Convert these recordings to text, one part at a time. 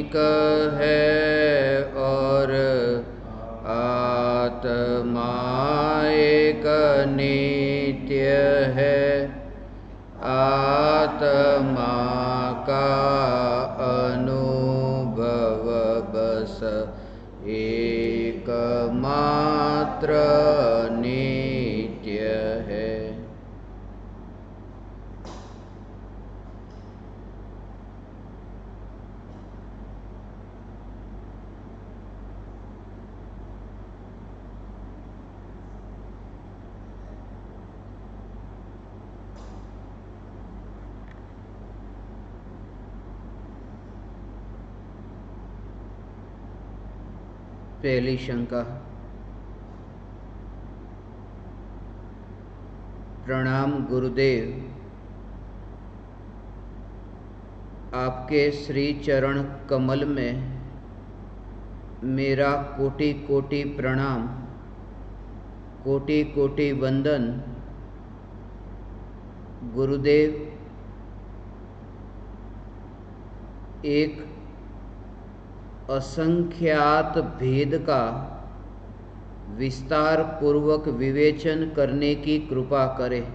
अनेक है और आत्मा एक नित्य है। आत्मा का अनुभव बस एकमात्र नित्य है। पहली शंका। प्रणाम गुरुदेव, आपके श्री चरण कमल में मेरा कोटि कोटि प्रणाम, कोटि कोटि वंदन। गुरुदेव, एक असंख्यात भेद का विस्तार पूर्वक विवेचन करने की कृपा करें।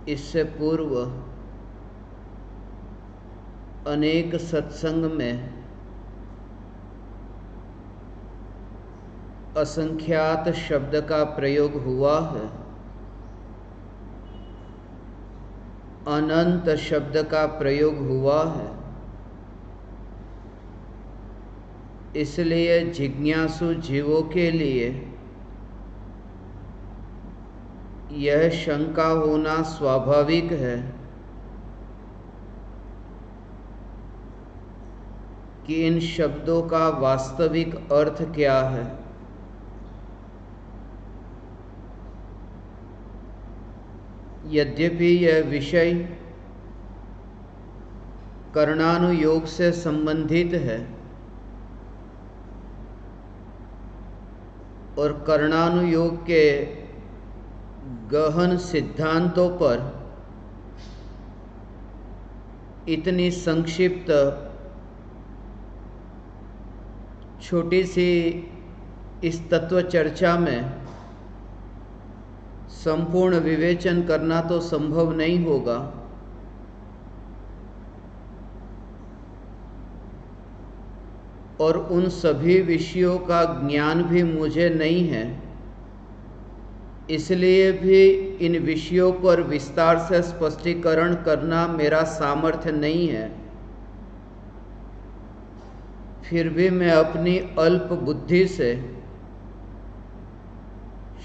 इससे पूर्व अनेक सत्संग में असंख्यात शब्द का प्रयोग हुआ है, अनंत शब्द का प्रयोग हुआ है। इसलिए जिज्ञासु जीवों के लिए यह शंका होना स्वाभाविक है कि इन शब्दों का वास्तविक अर्थ क्या है। यद्यपि यह विषय कर्णानुयोग से संबंधित है और कर्णानुयोग के गहन सिद्धांतों पर इतनी संक्षिप्त छोटी सी इस तत्व चर्चा में संपूर्ण विवेचन करना तो संभव नहीं होगा। और उन सभी विषयों का ज्ञान भी मुझे नहीं है, इसलिए भी इन विषयों पर विस्तार से स्पष्टीकरण करना मेरा सामर्थ्य नहीं है। फिर भी मैं अपनी अल्प बुद्धि से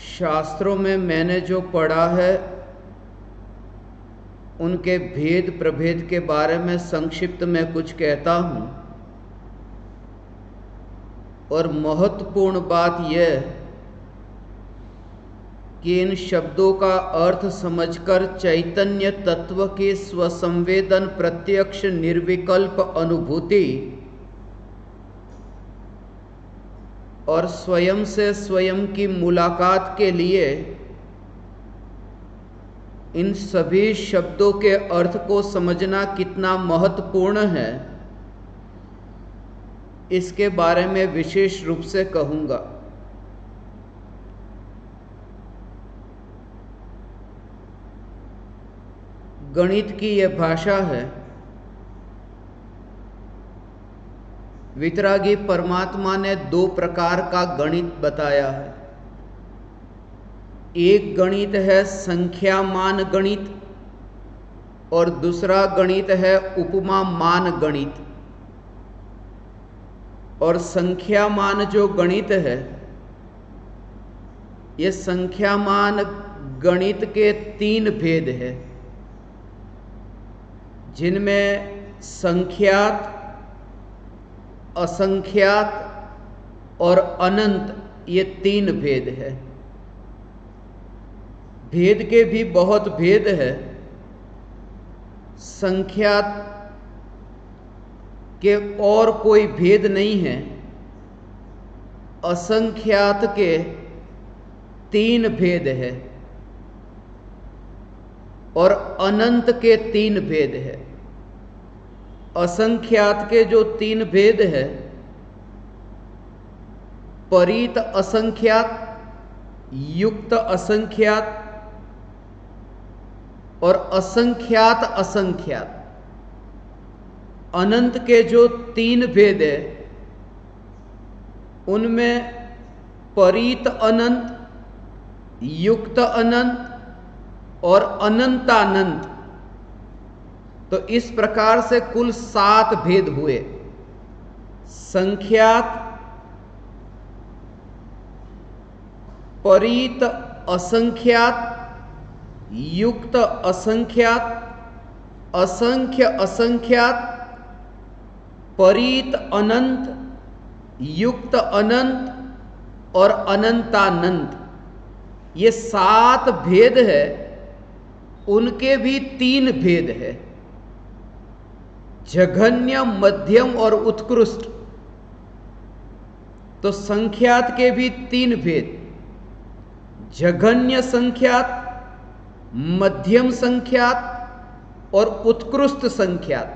शास्त्रों में मैंने जो पढ़ा है उनके भेद प्रभेद के बारे में संक्षिप्त में कुछ कहता हूँ। और महत्वपूर्ण बात यह कि इन शब्दों का अर्थ समझकर चैतन्य तत्व की स्वसंवेदन प्रत्यक्ष निर्विकल्प अनुभूति और स्वयं से स्वयं की मुलाकात के लिए इन सभी शब्दों के अर्थ को समझना कितना महत्वपूर्ण है, इसके बारे में विशेष रूप से कहूँगा। गणित की यह भाषा है। वितरागी परमात्मा ने दो प्रकार का गणित बताया है। एक गणित है संख्यामान गणित और दूसरा गणित है उपमा मान गणित। और संख्यामान जो गणित है, ये संख्यामान गणित के तीन भेद है, जिनमें संख्यात, असंख्यात और अनंत, ये तीन भेद है। भेद के भी बहुत भेद है। संख्यात के और कोई भेद नहीं है, असंख्यात के 3 भेद है और अनंत के 3 भेद है। असंख्यात के जो 3 भेद है, परीत असंख्यात, युक्त असंख्यात और असंख्यात असंख्यात, अनंत के जो 3 भेद है उनमें परीत अनंत, युक्त अनंत और अनंतानंत, तो इस प्रकार से कुल 7 भेद हुए। संख्यात, परीत असंख्यात, युक्त असंख्यात, असंख्य असंख्यात, परीत अनंत, युक्त अनंत और अनंतानंत, ये 7 भेद है। उनके भी 3 भेद है, जघन्य, मध्यम और उत्कृष्ट। तो संख्यात के भी 3 भेद, जघन्य संख्यात, मध्यम संख्यात और उत्कृष्ट संख्यात।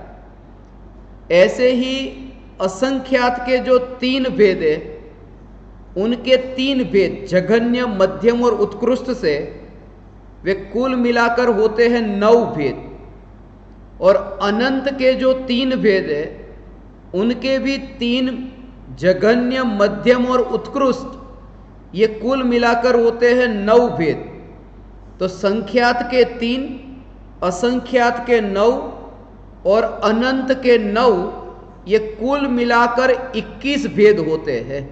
ऐसे ही असंख्यात के जो 3 भेद है उनके 3 भेद, जघन्य, मध्यम और उत्कृष्ट से वे कुल मिलाकर होते हैं 9 भेद। और अनंत के जो 3 भेद है उनके भी 3, जघन्य, मध्यम और उत्कृष्ट, ये कुल मिलाकर होते हैं 9 भेद। तो संख्यात के 3, असंख्यात के 9 और अनंत के 9, ये कुल मिलाकर 21 भेद होते हैं।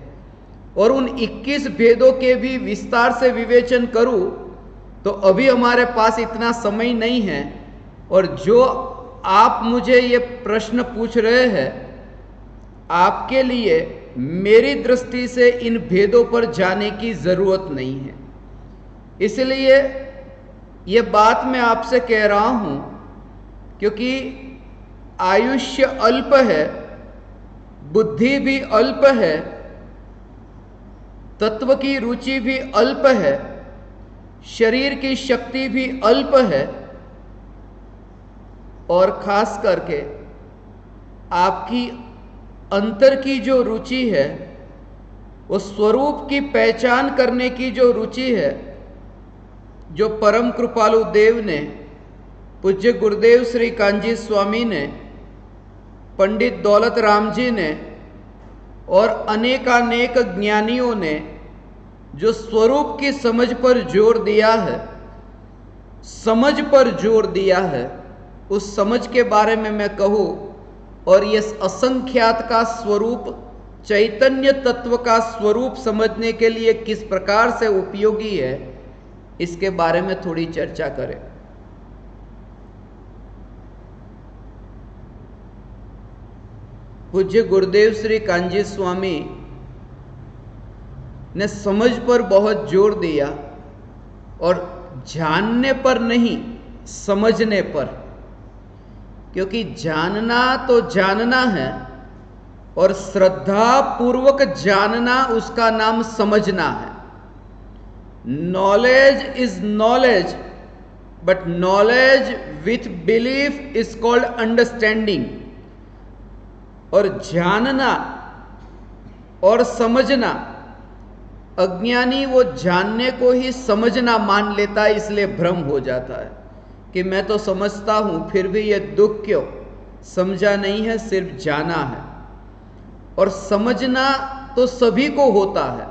और उन 21 भेदों के भी विस्तार से विवेचन करूं तो अभी हमारे पास इतना समय नहीं है। और जो आप मुझे ये प्रश्न पूछ रहे हैं, आपके लिए मेरी दृष्टि से इन भेदों पर जाने की जरूरत नहीं है। इसलिए ये बात मैं आपसे कह रहा हूं क्योंकि आयुष्य अल्प है, बुद्धि भी अल्प है, तत्व की रुचि भी अल्प है, शरीर की शक्ति भी अल्प है, और खास करके आपकी अंतर की जो रुचि है, वो स्वरूप की पहचान करने की जो रुचि है, जो परम कृपालु देव ने, पूज्य गुरुदेव श्री कांजी स्वामी ने, पंडित दौलत राम जी ने और अनेकानेक ज्ञानियों ने जो स्वरूप की समझ पर जोर दिया है, समझ पर जोर दिया है, उस समझ के बारे में मैं कहूँ और ये असंख्यात का स्वरूप, चैतन्य तत्व का स्वरूप समझने के लिए किस प्रकार से उपयोगी है, इसके बारे में थोड़ी चर्चा करें। पूज्य गुरुदेव श्री कांजी स्वामी ने समझ पर बहुत जोर दिया और जानने पर नहीं, समझने पर। क्योंकि जानना तो जानना है और श्रद्धा पूर्वक जानना, उसका नाम समझना है। Knowledge is knowledge, but knowledge with belief is called understanding. और जानना और समझना, अज्ञानी वो जानने को ही समझना मान लेता है, इसलिए भ्रम हो जाता है कि मैं तो समझता हूं, फिर भी ये दुख क्यों? समझा नहीं है, सिर्फ जाना है। और समझना तो सभी को होता है,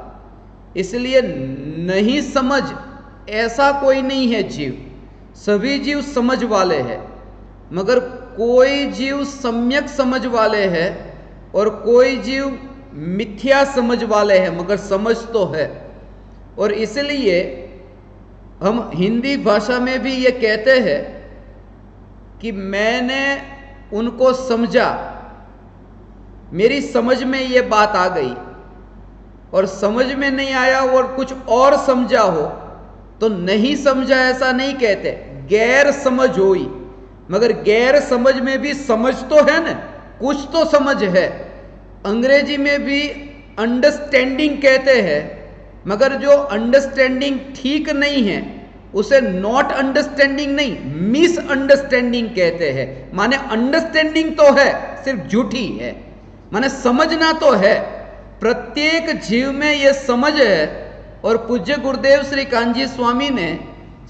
इसलिए नहीं समझ ऐसा कोई नहीं है जीव। सभी जीव समझ वाले हैं, मगर कोई जीव सम्यक समझ वाले हैं और कोई जीव मिथ्या समझ वाले हैं, मगर समझ तो है। और इसलिए हम हिंदी भाषा में भी ये कहते हैं कि मैंने उनको समझा, मेरी समझ में ये बात आ गई। और समझ में नहीं आया और कुछ और समझा हो तो नहीं समझा ऐसा नहीं कहते, गैर समझ हुई। मगर गैर समझ में भी समझ तो है ना, कुछ तो समझ है। अंग्रेजी में भी अंडरस्टैंडिंग कहते हैं, मगर जो अंडरस्टैंडिंग ठीक नहीं है उसे नॉट अंडरस्टैंडिंग नहीं, मिस अंडरस्टैंडिंग कहते हैं। माने अंडरस्टैंडिंग तो है, सिर्फ झूठी है। माने समझना तो है, प्रत्येक जीव में यह समझ है। और पूज्य गुरुदेव श्री कान्जी स्वामी ने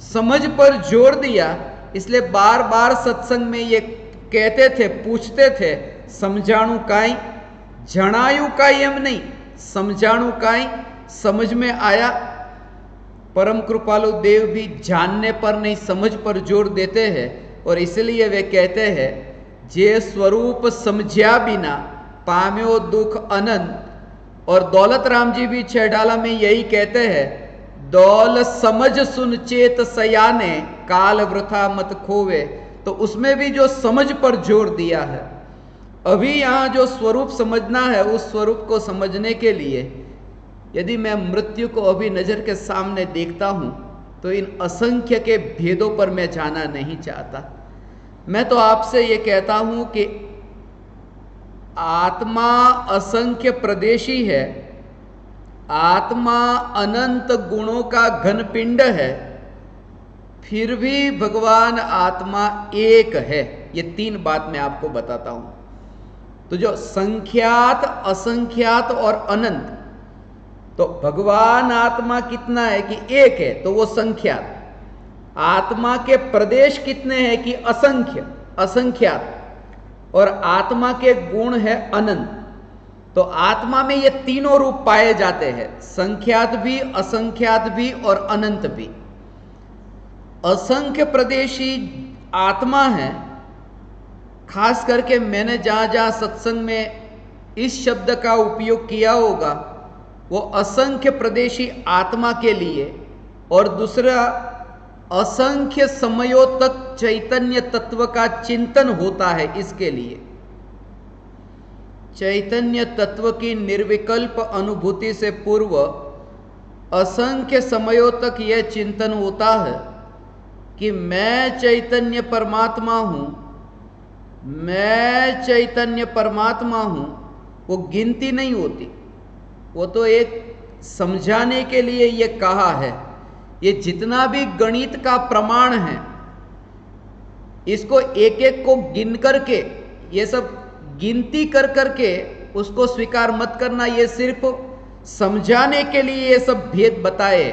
समझ पर जोर दिया, इसलिए बार बार सत्संग में ये कहते थे, पूछते थे, समझाणु काई, जणायु काई एम नहीं, समझाणु काई, समझ में आया। परम कृपालु देव भी जानने पर नहीं समझ पर जोर देते हैं। और इसलिए वे कहते हैं, जे स्वरूप समझा बिना पाम्यो दुख अनंत। और दौलत राम जी भी छेडाला में यही कहते हैं, दौल समझ सुन चेत सयाने, काल वृथा मत खोवे। तो उसमें भी जो समझ पर जोर दिया है। अभी यहाँ जो स्वरूप समझना है, उस स्वरूप को समझने के लिए यदि मैं मृत्यु को अभी नजर के सामने देखता हूं तो इन असंख्य के भेदों पर मैं जाना नहीं चाहता। मैं तो आपसे ये कहता हूं कि आत्मा असंख्य प्रदेशी है, आत्मा अनंत गुणों का घन पिंड है, फिर भी भगवान आत्मा एक है। ये 3 बात मैं आपको बताता हूं। तो जो संख्यात, असंख्यात और अनंत, तो भगवान आत्मा कितना है कि एक है, तो वो संख्यात। आत्मा के प्रदेश कितने हैं कि असंख्य, असंख्यात। और आत्मा के गुण है अनंत। तो आत्मा में ये तीनों रूप पाए जाते हैं, संख्यात भी, असंख्यात भी और अनंत भी। असंख्य प्रदेशी आत्मा है। खास करके मैंने जहां जहां सत्संग में इस शब्द का उपयोग किया होगा वो असंख्य प्रदेशी आत्मा के लिए, और दूसरा असंख्य समयों तक चैतन्य तत्व का चिंतन होता है, इसके लिए। चैतन्य तत्व की निर्विकल्प अनुभूति से पूर्व असंख्य समयों तक यह चिंतन होता है कि मैं चैतन्य परमात्मा हूं, मैं चैतन्य परमात्मा हूं। वो गिनती नहीं होती, वो तो एक समझाने के लिए ये कहा है। ये जितना भी गणित का प्रमाण है, इसको एक एक को गिन करके, ये सब गिनती कर करके उसको स्वीकार मत करना। ये सिर्फ समझाने के लिए ये सब भेद बताए।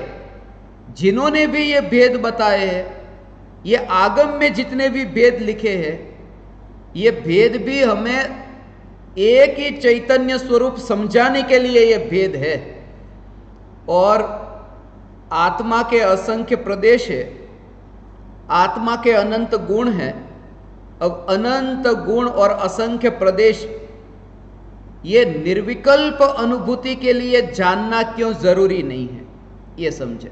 जिन्होंने भी ये भेद बताए हैं, ये आगम में जितने भी भेद लिखे हैं, ये भेद भी हमें एक ही चैतन्य स्वरूप समझाने के लिए ये भेद है। और आत्मा के असंख्य प्रदेश है, आत्मा के अनंत गुण है। अब अनंत गुण और असंख्य प्रदेश, ये निर्विकल्प अनुभूति के लिए जानना क्यों जरूरी नहीं है, ये समझे।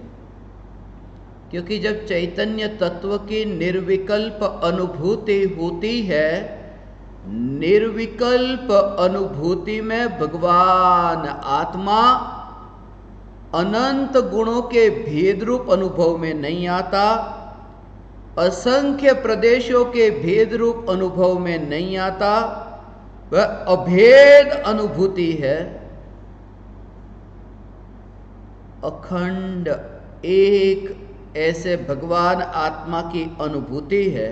क्योंकि जब चैतन्य तत्व की निर्विकल्प अनुभूति होती है, निर्विकल्प अनुभूति में भगवान आत्मा अनंत गुणों के भेद रूप अनुभव में नहीं आता, असंख्य प्रदेशों के भेद रूप अनुभव में नहीं आता। वह अभेद अनुभूति है, अखंड एक ऐसे भगवान आत्मा की अनुभूति है।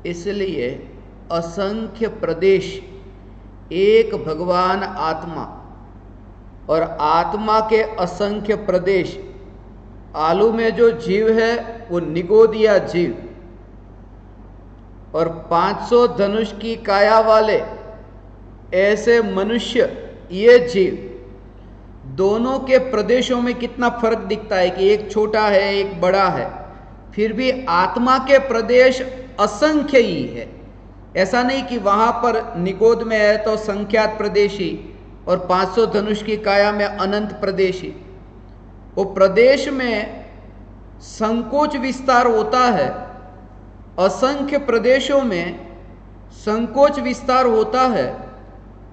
इसलिए असंख्य प्रदेश, एक भगवान आत्मा और आत्मा के असंख्य प्रदेश। आलू में जो जीव है वो निगोदिया जीव, और 500 धनुष की काया वाले ऐसे मनुष्य, ये जीव, दोनों के प्रदेशों में कितना फर्क दिखता है कि एक छोटा है एक बड़ा है, फिर भी आत्मा के प्रदेश असंख्य ही है। ऐसा नहीं कि वहां पर निगोद में है तो संख्यात प्रदेशी और 500 धनुष की काया में अनंत प्रदेशी। वो प्रदेश में संकोच विस्तार होता है, असंख्य प्रदेशों में संकोच विस्तार होता है,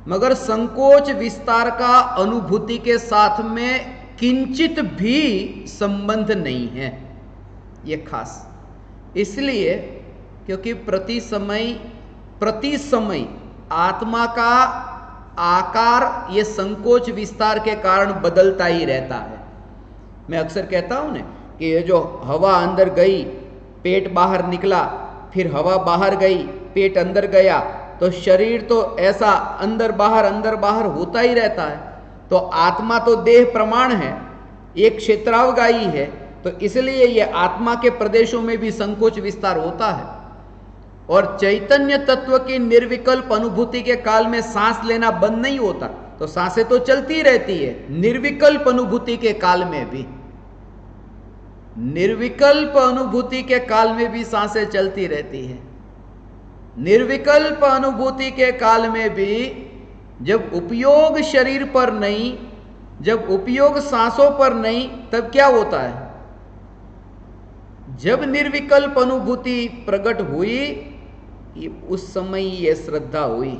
मगर संकोच विस्तार का अनुभूति के साथ में किंचित भी संबंध नहीं है। ये खास इसलिए क्योंकि प्रति समय आत्मा का आकार ये संकोच विस्तार के कारण बदलता ही रहता है। मैं अक्सर कहता हूं ना कि ये जो हवा अंदर गई, पेट बाहर निकला, फिर हवा बाहर गई, पेट अंदर गया, तो शरीर तो ऐसा अंदर बाहर होता ही रहता है। तो आत्मा तो देह प्रमाण है, एक क्षेत्रावगाही है, तो इसलिए ये आत्मा के प्रदेशों में भी संकोच विस्तार होता है। और चैतन्य तत्व की निर्विकल्प अनुभूति के काल में सांस लेना बंद नहीं होता, तो सांसें तो चलती रहती है। निर्विकल्प अनुभूति के काल में भी, निर्विकल्प अनुभूति के काल में भी सांसें चलती रहती है। निर्विकल्प अनुभूति के काल में भी जब उपयोग शरीर पर नहीं, जब उपयोग सांसों पर नहीं, तब क्या होता है? जब निर्विकल्प अनुभूति प्रकट हुई, उस समय ये श्रद्धा हुई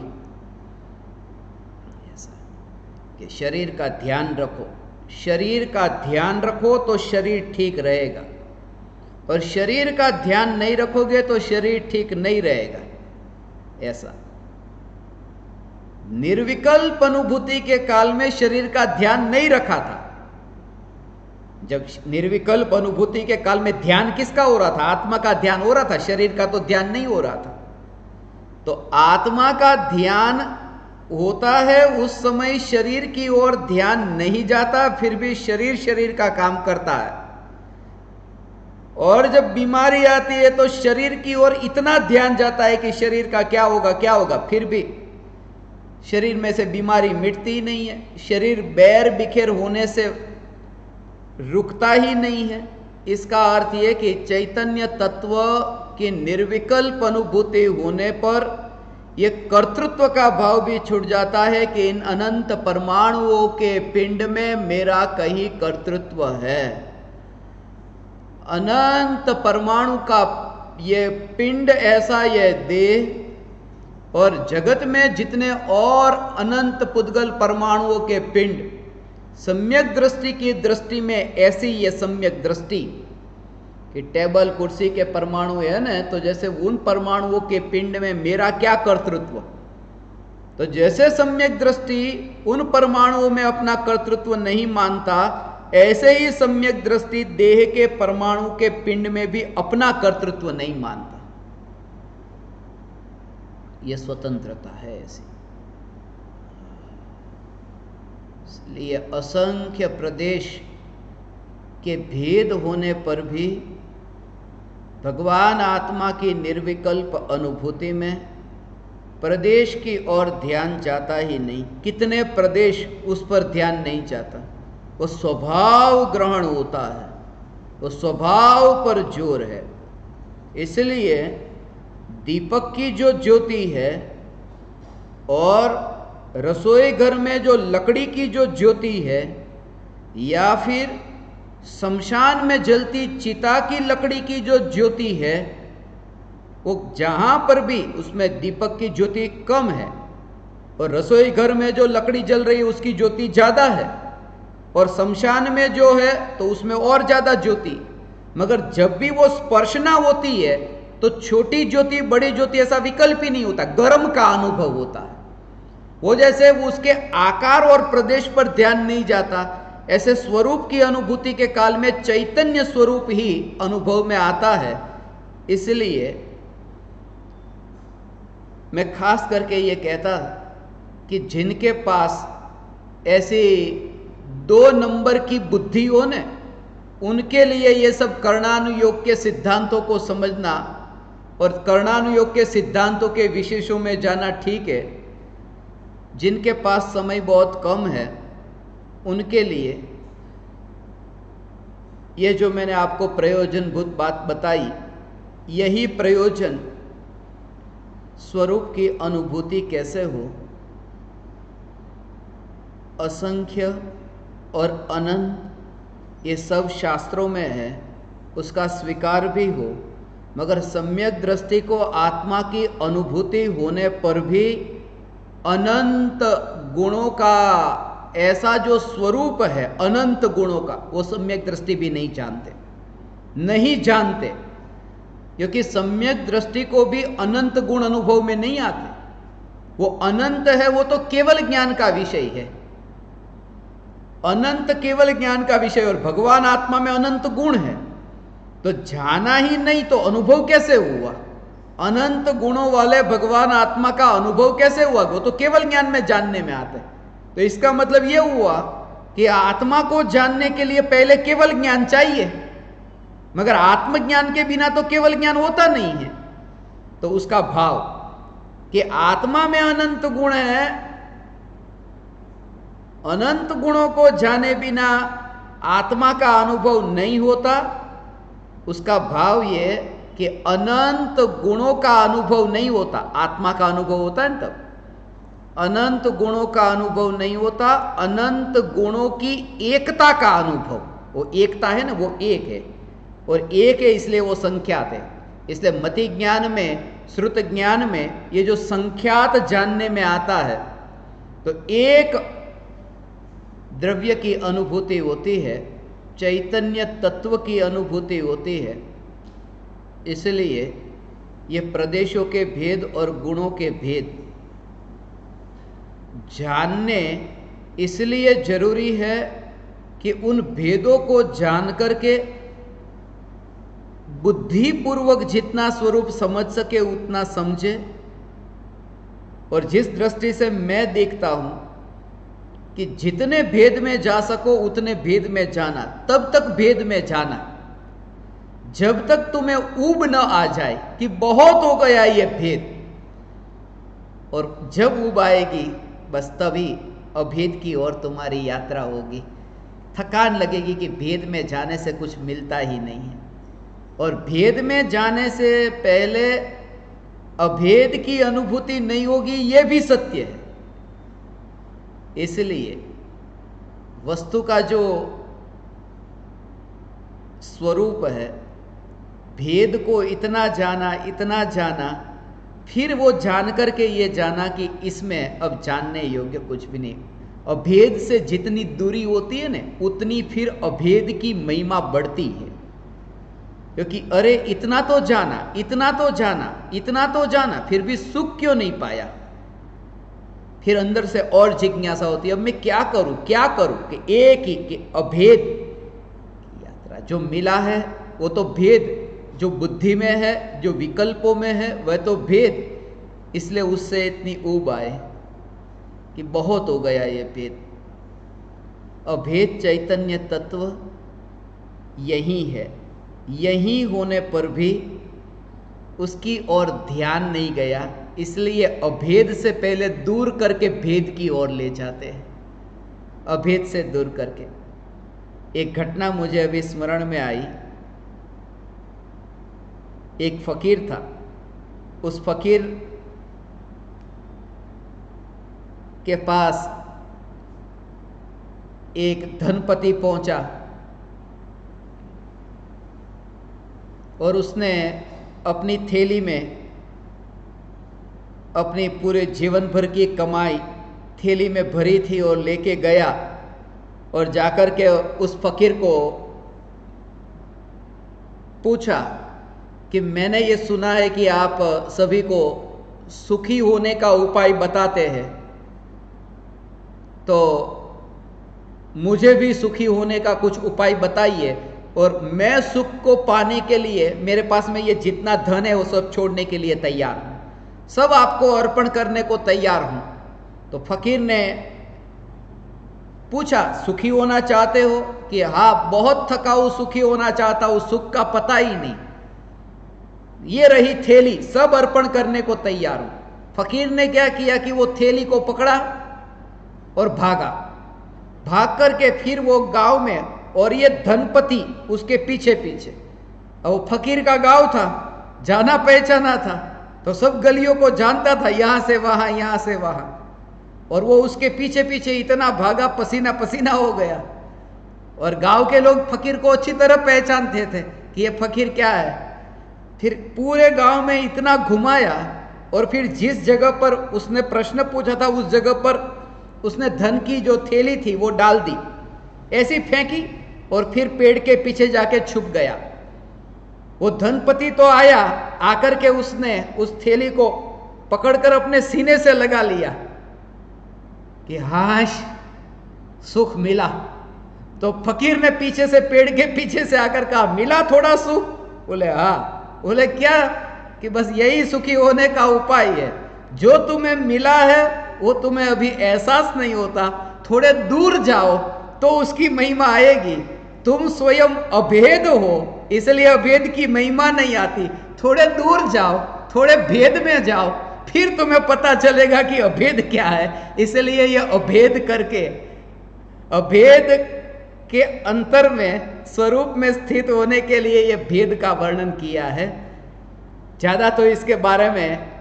कि शरीर का ध्यान रखो, शरीर का ध्यान रखो तो शरीर ठीक रहेगा, और शरीर का ध्यान नहीं रखोगे तो शरीर ठीक नहीं रहेगा। ऐसा निर्विकल्प अनुभूति के काल में शरीर का ध्यान नहीं रखा था। जब निर्विकल्प अनुभूति के काल में ध्यान किसका हो रहा था? आत्मा का ध्यान हो रहा था, शरीर का तो ध्यान नहीं हो रहा था। तो आत्मा का ध्यान होता है उस समय शरीर की ओर ध्यान नहीं जाता, फिर भी शरीर का काम करता है। और जब बीमारी आती है तो शरीर की ओर इतना ध्यान जाता है कि शरीर का क्या होगा, फिर भी शरीर में से बीमारी मिटती ही नहीं है। शरीर बैर बिखेर होने से रुकता ही नहीं है। इसका अर्थ यह कि चैतन्य तत्व की निर्विकल्प अनुभूति होने पर यह कर्तृत्व का भाव भी छूट जाता है कि इन अनंत परमाणुओं के पिंड में मेरा कहीं कर्तृत्व है। अनंत परमाणु का ये पिंड ऐसा, यह देह, और जगत में जितने और अनंत पुद्गल परमाणुओं के पिंड, सम्यक दृष्टि की दृष्टि में ऐसी ये सम्यक दृष्टि कि टेबल कुर्सी के परमाणु है ना, तो जैसे उन परमाणुओं के पिंड में मेरा क्या कर्तृत्व, तो जैसे सम्यक दृष्टि उन परमाणुओं में अपना कर्तृत्व नहीं मानता, ऐसे ही सम्यक दृष्टि देह के परमाणु के पिंड में भी अपना कर्तृत्व नहीं मानता। यह स्वतंत्रता है ऐसी। इसलिए असंख्य प्रदेश के भेद होने पर भी भगवान आत्मा की निर्विकल्प अनुभूति में प्रदेश की ओर ध्यान जाता ही नहीं। कितने प्रदेश उस पर ध्यान नहीं जाता, वो स्वभाव ग्रहण होता है, वो स्वभाव पर जोर है। इसलिए दीपक की जो ज्योति है और रसोई घर में जो लकड़ी की जो ज्योति है, या फिर शमशान में जलती चिता की लकड़ी की जो ज्योति है, वो जहां पर भी उसमें दीपक की ज्योति कम है, और रसोई घर में जो लकड़ी जल रही है उसकी ज्योति ज्यादा है, और शमशान में जो है तो उसमें और ज्यादा ज्योति। मगर जब भी वो स्पर्शना होती है तो छोटी ज्योति बड़ी ज्योति ऐसा विकल्प ही नहीं होता, गर्म का अनुभव होता है। वो जैसे उसके आकार और प्रदेश पर ध्यान नहीं जाता, ऐसे स्वरूप की अनुभूति के काल में चैतन्य स्वरूप ही अनुभव में आता है। इसलिए मैं खास करके ये कहता कि जिनके पास ऐसे 2 नंबर की बुद्धि हो न, उनके लिए ये सब कर्णानुयोग के सिद्धांतों को समझना और कर्णानुयोग के सिद्धांतों के विशेषों में जाना ठीक है। जिनके पास समय बहुत कम है उनके लिए ये जो मैंने आपको प्रयोजनभूत बात बताई, यही प्रयोजन स्वरूप की अनुभूति कैसे हो, असंख्य और अनंत ये सब शास्त्रों में है, उसका स्वीकार भी हो, मगर सम्यक दृष्टि को आत्मा की अनुभूति होने पर भी अनंत गुणों का ऐसा जो स्वरूप है, अनंत गुणों का, वो सम्यक दृष्टि भी नहीं जानते, क्योंकि सम्यक दृष्टि को भी अनंत गुण अनुभव में नहीं आते। वो अनंत है, वो तो केवल ज्ञान का विषय है, अनंत केवल ज्ञान का विषय। और भगवान आत्मा में अनंत गुण है, तो जाना ही नहीं तो अनुभव कैसे हुआ? अनंत गुणों वाले भगवान आत्मा का अनुभव कैसे हुआ? वो तो केवल ज्ञान में जानने में आते। तो इसका मतलब यह हुआ कि आत्मा को जानने के लिए पहले केवल ज्ञान चाहिए, मगर आत्मज्ञान के बिना तो केवल ज्ञान होता नहीं है। तो उसका भाव कि आत्मा में अनंत गुण है, अनंत गुणों को जाने बिना आत्मा का अनुभव नहीं होता, उसका भाव ये कि अनंत गुणों का अनुभव नहीं होता, आत्मा का अनुभव होता है ना तब। अनंत गुणों का अनुभव नहीं होता, अनंत गुणों की एकता का अनुभव। वो एकता है ना, वो एक है, और एक है इसलिए वो संख्यात है। इसलिए मति ज्ञान में, श्रुत ज्ञान में ये जो संख्यात जानने में आता है, तो एक द्रव्य की अनुभूति होती है, चैतन्य तत्व की अनुभूति होती है। इसलिए ये प्रदेशों के भेद और गुणों के भेद जानने इसलिए जरूरी है कि उन भेदों को जान करके बुद्धिपूर्वक जितना स्वरूप समझ सके उतना समझे। और जिस दृष्टि से मैं देखता हूं कि जितने भेद में जा सको उतने भेद में जाना, तब तक भेद में जाना, जब तक तुम्हें ऊब न आ जाए कि बहुत हो गया ये भेद। और जब ऊब आएगी बस तभी अभेद की ओर तुम्हारी यात्रा होगी। थकान लगेगी कि भेद में जाने से कुछ मिलता ही नहीं है। और भेद में जाने से पहले अभेद की अनुभूति नहीं होगी, यह भी सत्य है। इसलिए वस्तु का जो स्वरूप है, भेद को इतना जाना, फिर वो जान करके ये जाना कि इसमें अब जानने योग्य कुछ भी नहीं। अभेद से जितनी दूरी होती है ना, उतनी फिर अभेद की महिमा बढ़ती है। क्योंकि अरे इतना तो जाना, फिर भी सुख क्यों नहीं पाया? फिर अंदर से और जिज्ञासा होती है, अब मैं क्या करूं कि एक ही कि अभेद की यात्रा। जो मिला है वो तो भेद, जो बुद्धि में है, जो विकल्पों में है, वह तो भेद। इसलिए उससे इतनी ऊब आए कि बहुत हो गया ये भेद। अभेद चैतन्य तत्व यही है, यही होने पर भी उसकी ओर ध्यान नहीं गया, इसलिए अभेद से पहले दूर करके भेद की ओर ले जाते हैं। अभेद से दूर करके। एक घटना मुझे अभी स्मरण में आई। एक फकीर था, उस फकीर के पास एक धनपति पहुंचा और उसने अपनी थैली में अपनी पूरे जीवन भर की कमाई थैली में भरी थी और लेके गया और जाकर के उस फकीर को पूछा कि मैंने ये सुना है कि आप सभी को सुखी होने का उपाय बताते हैं, तो मुझे भी सुखी होने का कुछ उपाय बताइए, और मैं सुख को पाने के लिए मेरे पास में ये जितना धन है वो सब छोड़ने के लिए तैयार हूं, सब आपको अर्पण करने को तैयार हूं। तो फकीर ने पूछा, सुखी होना चाहते हो? कि हाँ, बहुत थका हूं, सुखी होना चाहता हूं, सुख का पता ही नहीं, ये रही थैली, सब अर्पण करने को तैयार हूं। फकीर ने क्या किया कि वो थैली को पकड़ा और भागा। भाग करके फिर वो गांव में, और ये धनपति उसके पीछे पीछे। और वो फकीर का गांव था, जाना पहचाना था, तो सब गलियों को जानता था, यहां से वहां, यहां से वहां। और वो उसके पीछे पीछे इतना भागा, पसीना पसीना हो गया। और गांव के लोग फकीर को अच्छी तरह पहचानते थे कि ये फकीर क्या है। फिर पूरे गांव में इतना घुमाया, और फिर जिस जगह पर उसने प्रश्न पूछा था उस जगह पर उसने धन की जो थैली थी वो डाल दी, ऐसी फेंकी, और फिर पेड़ के पीछे जाके छुप गया। वो धनपति तो आया, आकर के उसने उस थैली को पकड़कर अपने सीने से लगा लिया कि हाश सुख मिला। तो फकीर ने पीछे से, पेड़ के पीछे से आकर कहा, मिला थोड़ा सुख? बोले हाँ। बोले क्या? कि बस यही सुखी होने का उपाय है। जो तुम्हें मिला है वो तुम्हें अभी एहसास नहीं होता, थोड़े दूर जाओ तो उसकी महिमा आएगी। तुम स्वयं अभेद हो, इसलिए अभेद की महिमा नहीं आती। थोड़े दूर जाओ, थोड़े भेद में जाओ, फिर तुम्हें पता चलेगा कि अभेद क्या है। इसलिए यह अभेद करके, अभेद के अंतर में, स्वरूप में स्थित होने के लिए यह भेद का वर्णन किया है। ज्यादा तो इसके बारे में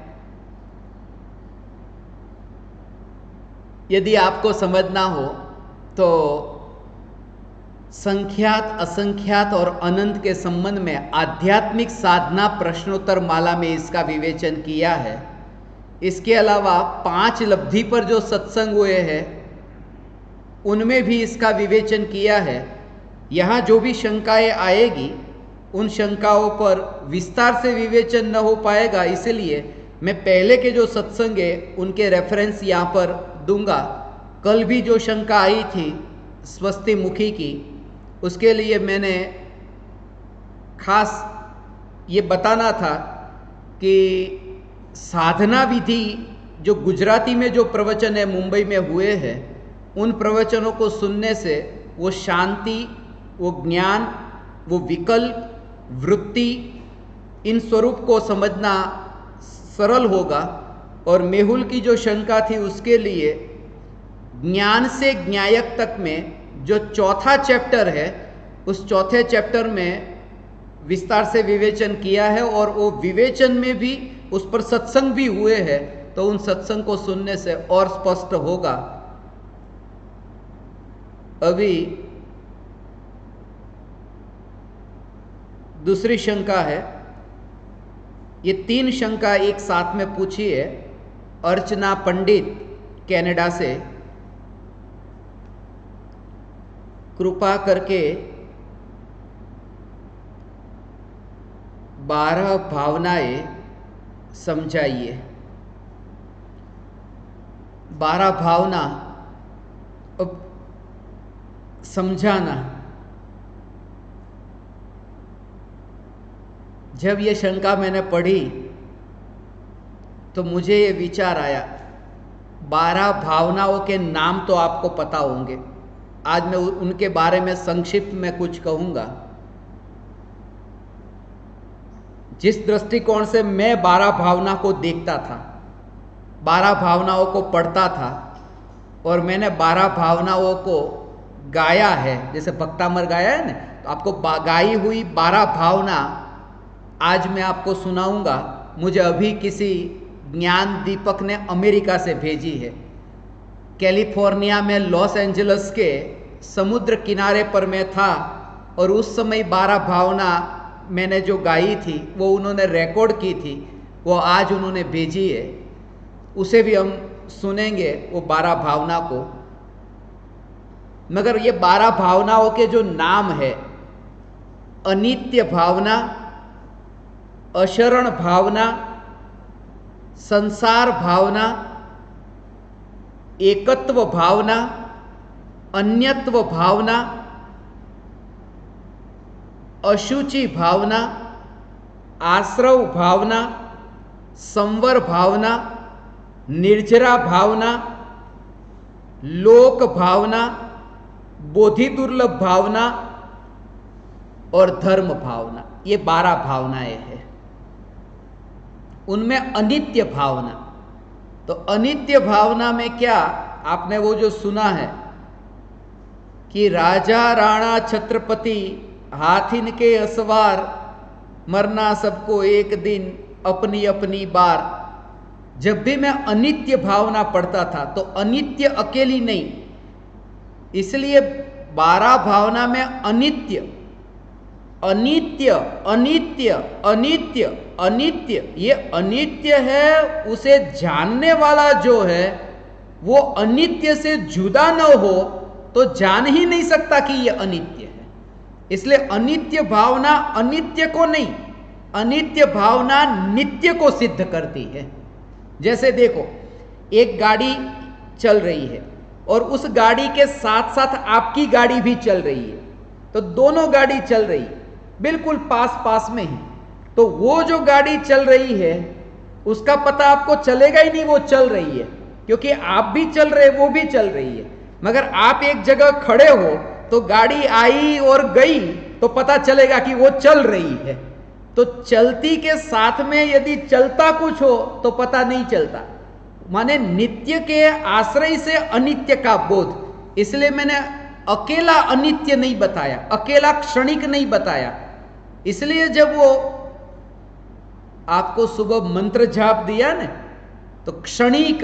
यदि आपको समझना हो तो संख्यात, असंख्यात और अनंत के संबंध में आध्यात्मिक साधना प्रश्नोत्तर माला में इसका विवेचन किया है। इसके अलावा 5 लब्धि पर जो सत्संग हुए हैं उनमें भी इसका विवेचन किया है। यहाँ जो भी शंकाएं आएगी उन शंकाओं पर विस्तार से विवेचन न हो पाएगा, इसलिए मैं पहले के जो सत्संग है उनके रेफरेंस यहाँ पर दूंगा। कल भी जो शंका आई थी स्वस्ति मुखी की, उसके लिए मैंने खास ये बताना था कि साधना विधि जो गुजराती में जो प्रवचन है मुंबई में हुए हैं, उन प्रवचनों को सुनने से वो शांति, वो ज्ञान, वो विकल्प, वृत्ति, इन स्वरूप को समझना सरल होगा। और मेहुल की जो शंका थी उसके लिए ज्ञान से ज्ञायक तक में जो चौथा चैप्टर है, उस चौथे चैप्टर में विस्तार से विवेचन किया है। और वो विवेचन में भी उस पर सत्संग भी हुए हैं, तो उन सत्संग को सुनने से और स्पष्ट होगा। अभी दूसरी शंका है, ये 3 शंका एक साथ में पूछी है। अर्चना पंडित कनाडा से, कृपा करके 12 भावनाएं समझाइए। 12 भावना अब समझाना, जब ये शंका मैंने पढ़ी तो मुझे ये विचार आया, 12 भावनाओं के नाम तो आपको पता होंगे। आज मैं उनके बारे में संक्षिप्त में कुछ कहूंगा। जिस दृष्टिकोण से मैं 12 भावना को देखता था, 12 भावनाओं को पढ़ता था, और मैंने 12 भावनाओं को गाया है, जैसे भक्तामर गाया है ना, तो आपको गाई हुई 12 भावना आज मैं आपको सुनाऊंगा। मुझे अभी किसी ज्ञान दीपक ने अमेरिका से भेजी है। कैलिफोर्निया में लॉस एंजल्स के समुद्र किनारे पर मैं था, और उस समय 12 भावना मैंने जो गाई थी वो उन्होंने रिकॉर्ड की थी, वो आज उन्होंने भेजी है। उसे भी हम सुनेंगे, वो 12 भावना को। मगर ये 12 भावनाओं के जो नाम है, अनित्य भावना, अशरण भावना, संसार भावना, एकत्व भावना, अन्यत्व भावना, अशुचि भावना, आश्रव भावना, संवर भावना, निर्जरा भावना, लोक भावना, बोधि दुर्लभ भावना और धर्म भावना, ये 12 भावनाएं हैं। उनमें अनित्य भावना, तो अनित्य भावना में क्या, आपने वो जो सुना है कि राजा राणा छत्रपति हाथिन के असवार, मरना सबको एक दिन अपनी अपनी बार। जब भी मैं अनित्य भावना पढ़ता था तो अनित्य अकेली नहीं, इसलिए 12 भावना में अनित्य, अनित्य, अनित्य, अनित्य, अनित्य, ये अनित्य है। उसे जानने वाला जो है वो अनित्य से जुदा न हो तो जान ही नहीं सकता कि ये अनित्य है। इसलिए अनित्य भावना अनित्य को नहीं, अनित्य भावना नित्य को सिद्ध करती है। जैसे देखो, एक गाड़ी चल रही है और उस गाड़ी के साथ साथ आपकी गाड़ी भी चल रही है, तो दोनों गाड़ी चल रही है बिल्कुल पास पास में ही, तो वो जो गाड़ी चल रही है उसका पता आपको चलेगा ही नहीं वो चल रही है, क्योंकि आप भी चल रहे वो भी चल रही है। मगर आप एक जगह खड़े हो तो गाड़ी आई और गई तो पता चलेगा कि वो चल रही है। तो चलती के साथ में यदि चलता कुछ हो तो पता नहीं चलता। माने नित्य के आश्रय से अनित्य का बोध। इसलिए मैंने अकेला अनित्य नहीं बताया, अकेला क्षणिक नहीं बताया। इसलिए जब वो आपको सुबह मंत्र जाप दिया ना, तो क्षणिक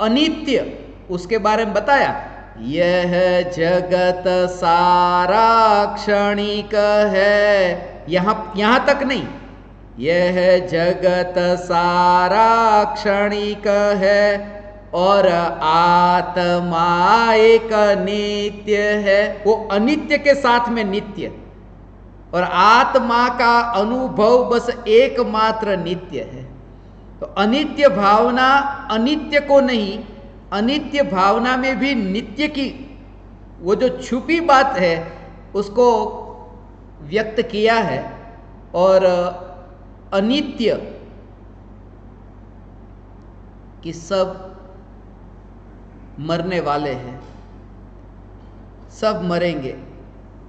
अनित्य उसके बारे में बताया। यह जगत सारा क्षणिक है, यहां तक नहीं, यह जगत सारा क्षणिक है और आत्मा एक नित्य है। वो अनित्य के साथ में नित्य, और आत्मा का अनुभव बस एकमात्र नित्य है। तो अनित्य भावना अनित्य को नहीं, अनित्य भावना में भी नित्य की वो जो छुपी बात है उसको व्यक्त किया है। और अनित्य कि सब मरने वाले हैं, सब मरेंगे,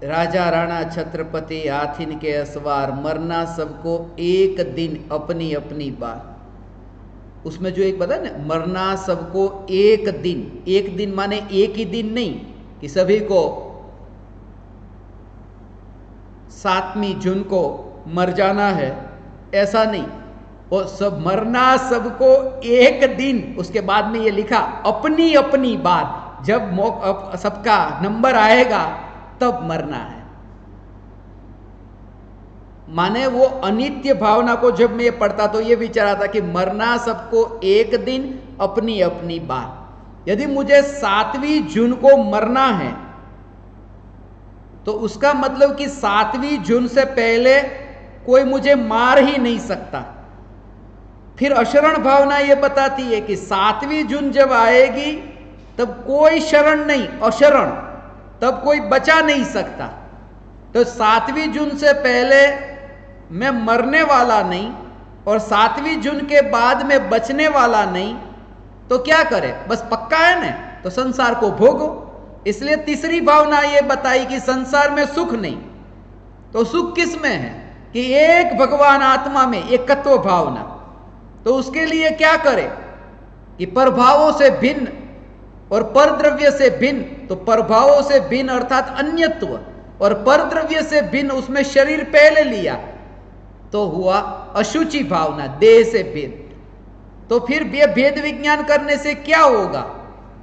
राजा राणा छत्रपति हाथिन के असवार, मरना सबको एक दिन अपनी अपनी बार। उसमें जो एक बताया ना, मरना सबको एक दिन माने एक ही दिन नहीं कि सभी को 7वीं जून को मर जाना है, ऐसा नहीं। वो सब मरना सबको एक दिन, उसके बाद में ये लिखा अपनी अपनी बार, जब सबका नंबर आएगा तब मरना है। माने वो अनित्य भावना को जब मैं ये पढ़ता तो ये विचार आता कि मरना सबको एक दिन अपनी अपनी बार। यदि मुझे 7वीं जून को मरना है तो उसका मतलब कि 7वीं जून से पहले कोई मुझे मार ही नहीं सकता। फिर अशरण भावना ये बताती है कि 7वीं जून जब आएगी तब कोई शरण नहीं, अशरण, तब कोई बचा नहीं सकता। तो 7वीं जून से पहले मैं मरने वाला नहीं और 7वीं जून के बाद में बचने वाला नहीं, तो क्या करे, बस पक्का है ना, तो संसार को भोगो। इसलिए तीसरी भावना ये बताई कि संसार में सुख नहीं, तो सुख किस में है कि एक भगवान आत्मा में एकत्व भावना। तो उसके लिए क्या करे कि परभावों से भिन्न और परद्रव्य से भिन्न, तो परभावों से भिन्न अर्थात अन्यत्व, और परद्रव्य से भिन्न उसमें शरीर पहले लिया तो हुआ अशुचि भावना, देह से भिन्न। तो फिर ये भेद विज्ञान करने से क्या होगा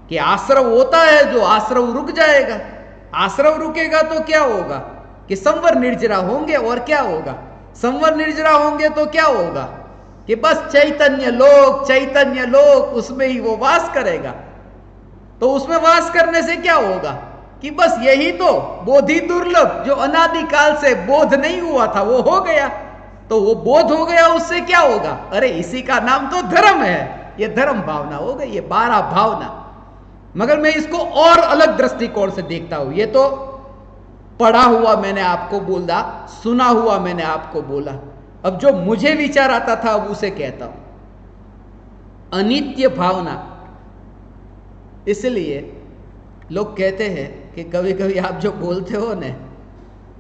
कि आश्रव होता है, जो आश्रव रुक जाएगा। आश्रव रुकेगा तो क्या होगा कि संवर निर्जरा होंगे, और क्या होगा, संवर निर्जरा होंगे तो क्या होगा कि बस चैतन्य लोक उसमें ही वो वास करेगा। तो उसमें वास करने से क्या होगा कि बस यही तो बोधि दुर्लभ, जो अनादिकाल से बोध नहीं हुआ था वो हो गया। तो वो बोध हो गया, उससे क्या होगा, अरे इसी का नाम तो धर्म है, ये धर्म भावना हो गई, ये 12 भावना। मगर मैं इसको और अलग दृष्टिकोण से देखता हूं। ये तो पढ़ा हुआ मैंने आपको बोला, सुना हुआ मैंने आपको बोला, अब जो मुझे विचार आता था अब उसे कहता हूं। अनित्य भावना, इसलिए लोग कहते हैं कि कभी कभी आप जो बोलते हो ना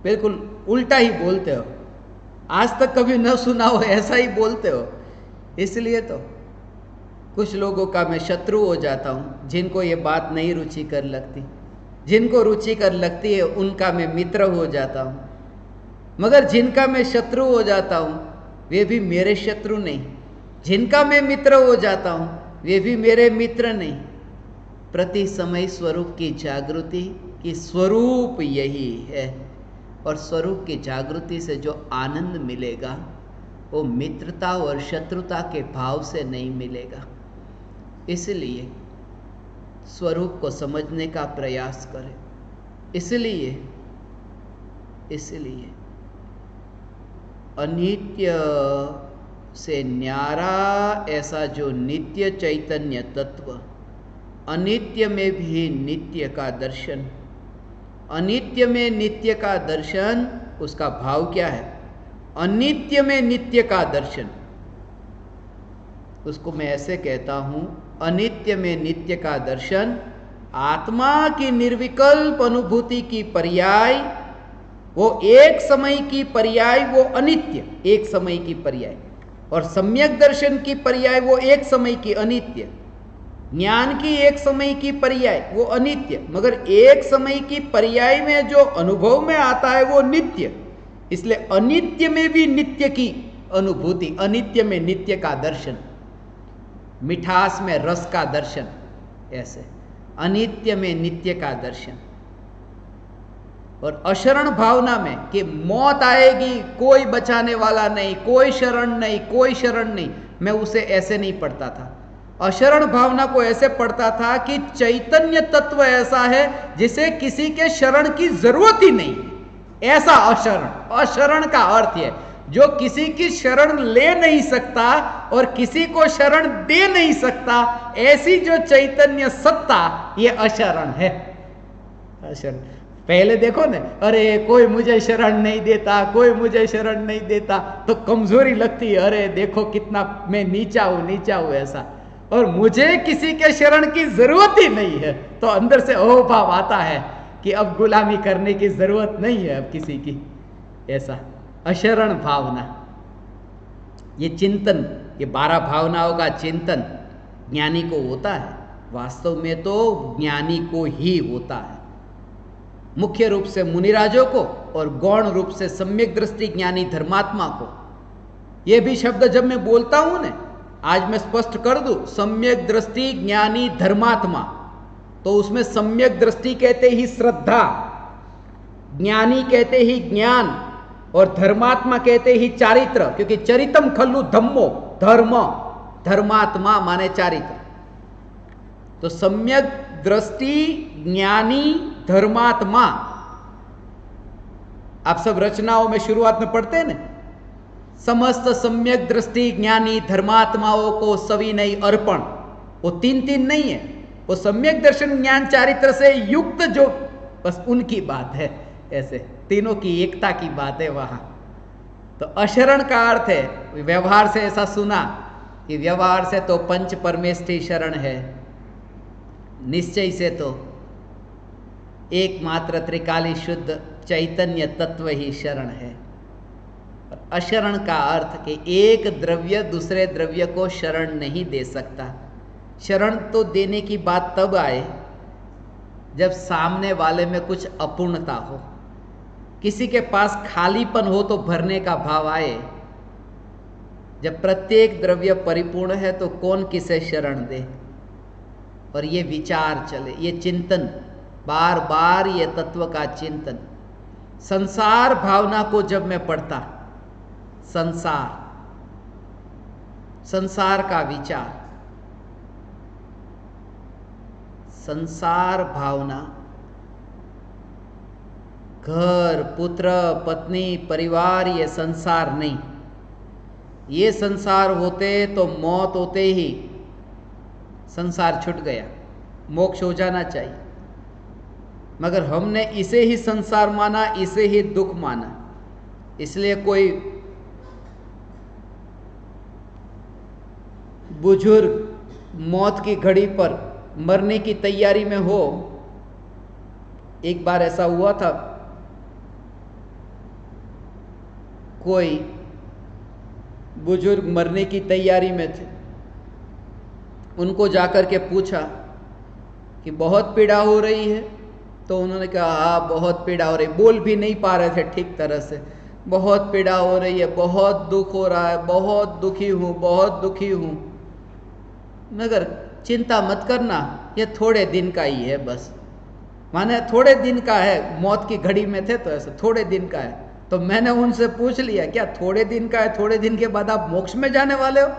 बिल्कुल उल्टा ही बोलते हो, आज तक कभी न सुना हो ऐसा ही बोलते हो। इसलिए तो कुछ लोगों का मैं शत्रु हो जाता हूं, जिनको ये बात नहीं रुचिकर लगती। जिनको रुचिकर लगती है उनका मैं मित्र हो जाता हूं, मगर जिनका मैं शत्रु हो जाता हूं वे भी मेरे शत्रु नहीं, जिनका मैं मित्र हो जाता हूं वे भी मेरे मित्र नहीं। प्रति समय स्वरूप की जागृति कि स्वरूप यही है, और स्वरूप की जागृति से जो आनंद मिलेगा वो मित्रता और शत्रुता के भाव से नहीं मिलेगा। इसलिए स्वरूप को समझने का प्रयास करें। इसलिए अनित्य से न्यारा ऐसा जो नित्य चैतन्य तत्व, अनित्य में भी नित्य का दर्शन, अनित्य में नित्य का दर्शन, उसका भाव क्या है? अनित्य में नित्य का दर्शन, उसको मैं ऐसे कहता हूं, अनित्य में नित्य का दर्शन आत्मा की निर्विकल्प अनुभूति की पर्याय, वो एक समय की पर्याय वो अनित्य, एक समय की पर्याय, और सम्यक दर्शन की पर्याय वो एक समय की अनित्य, ज्ञान की एक समय की पर्याय वो अनित्य, मगर एक समय की पर्याय में जो अनुभव में आता है वो नित्य। इसलिए अनित्य में भी नित्य की अनुभूति, अनित्य में नित्य का दर्शन, मिठास में रस का दर्शन, ऐसे अनित्य में नित्य का दर्शन। और अशरण भावना में कि मौत आएगी, कोई बचाने वाला नहीं, कोई शरण नहीं, कोई शरण नहीं, मैं उसे ऐसे नहीं पढ़ता था। अशरण भावना को ऐसे पढ़ता था कि चैतन्य तत्व ऐसा है जिसे किसी के शरण की जरूरत ही नहीं, ऐसा अशरण। अशरण का अर्थ है जो किसी की शरण ले नहीं सकता और किसी को शरण दे नहीं सकता, ऐसी जो चैतन्य सत्ता, ये अशरण है। अशरण पहले देखो ना, अरे कोई मुझे शरण नहीं देता, कोई मुझे शरण नहीं देता, तो कमजोरी लगती है, अरे देखो कितना मैं नीचा हूं ऐसा, और मुझे किसी के शरण की जरूरत ही नहीं है, तो अंदर से ओ भाव आता है कि अब गुलामी करने की जरूरत नहीं है अब किसी की, ऐसा अशरण भावना। ये चिंतन, ये 12 भावनाओं का चिंतन ज्ञानी को होता है, वास्तव में तो ज्ञानी को ही होता है, मुख्य रूप से मुनिराजों को और गौण रूप से सम्यक दृष्टि ज्ञानी धर्मात्मा को। ये भी शब्द जब मैं बोलता हूं ना, आज मैं स्पष्ट कर दूं, सम्यक दृष्टि ज्ञानी धर्मात्मा, तो उसमें सम्यक दृष्टि कहते ही श्रद्धा, ज्ञानी कहते ही ज्ञान, और धर्मात्मा कहते ही चारित्र, क्योंकि चरितम खल्लु धम्मो, धर्म, धर्मात्मा माने चारित्र। तो सम्यक दृष्टि ज्ञानी धर्मात्मा, आप सब रचनाओं में शुरुआत में पढ़ते हैं ना, समस्त सम्यक दृष्टि ज्ञानी धर्मात्माओं को सविनय अर्पण, वो 3 नहीं है, वो सम्यक दर्शन ज्ञान चारित्र से युक्त जो, बस उनकी बात है, ऐसे तीनों की एकता की बात है वहां। तो अशरण का अर्थ है, व्यवहार से ऐसा सुना कि व्यवहार से तो पंच परमेष्ठी शरण है, निश्चय से तो एकमात्र त्रिकाली शुद्ध चैतन्य तत्व ही शरण है। अशरण का अर्थ कि एक द्रव्य दूसरे द्रव्य को शरण नहीं दे सकता। शरण तो देने की बात तब आए जब सामने वाले में कुछ अपूर्णता हो, किसी के पास खालीपन हो तो भरने का भाव आए। जब प्रत्येक द्रव्य परिपूर्ण है तो कौन किसे शरण दे, और ये विचार चले, ये चिंतन, बार बार ये तत्व का चिंतन। संसार भावना को जब मैं पढ़ता, संसार का विचार, संसार भावना, घर, पुत्र, पत्नी, परिवार, ये संसार नहीं। ये संसार होते तो मौत होते ही संसार छूट गया, मोक्ष हो जाना चाहिए, मगर हमने इसे ही संसार माना, इसे ही दुख माना। इसलिए कोई बुजुर्ग मौत की घड़ी पर मरने की तैयारी में हो, एक बार ऐसा हुआ था, कोई बुजुर्ग मरने की तैयारी में थे, उनको जाकर के पूछा कि बहुत पीड़ा हो रही है, तो उन्होंने कहा हाँ बहुत पीड़ा हो रही, बोल भी नहीं पा रहे थे ठीक तरह से, बहुत पीड़ा हो रही है, बहुत दुख हो रहा है, बहुत दुखी हूँ, बहुत दुखी हूँ, मगर चिंता मत करना, ये थोड़े दिन का ही है बस। माने थोड़े दिन का है, मौत की घड़ी में थे तो ऐसा थोड़े दिन का है। तो मैंने उनसे पूछ लिया, क्या थोड़े दिन का है, थोड़े दिन के बाद आप मोक्ष में जाने वाले हो,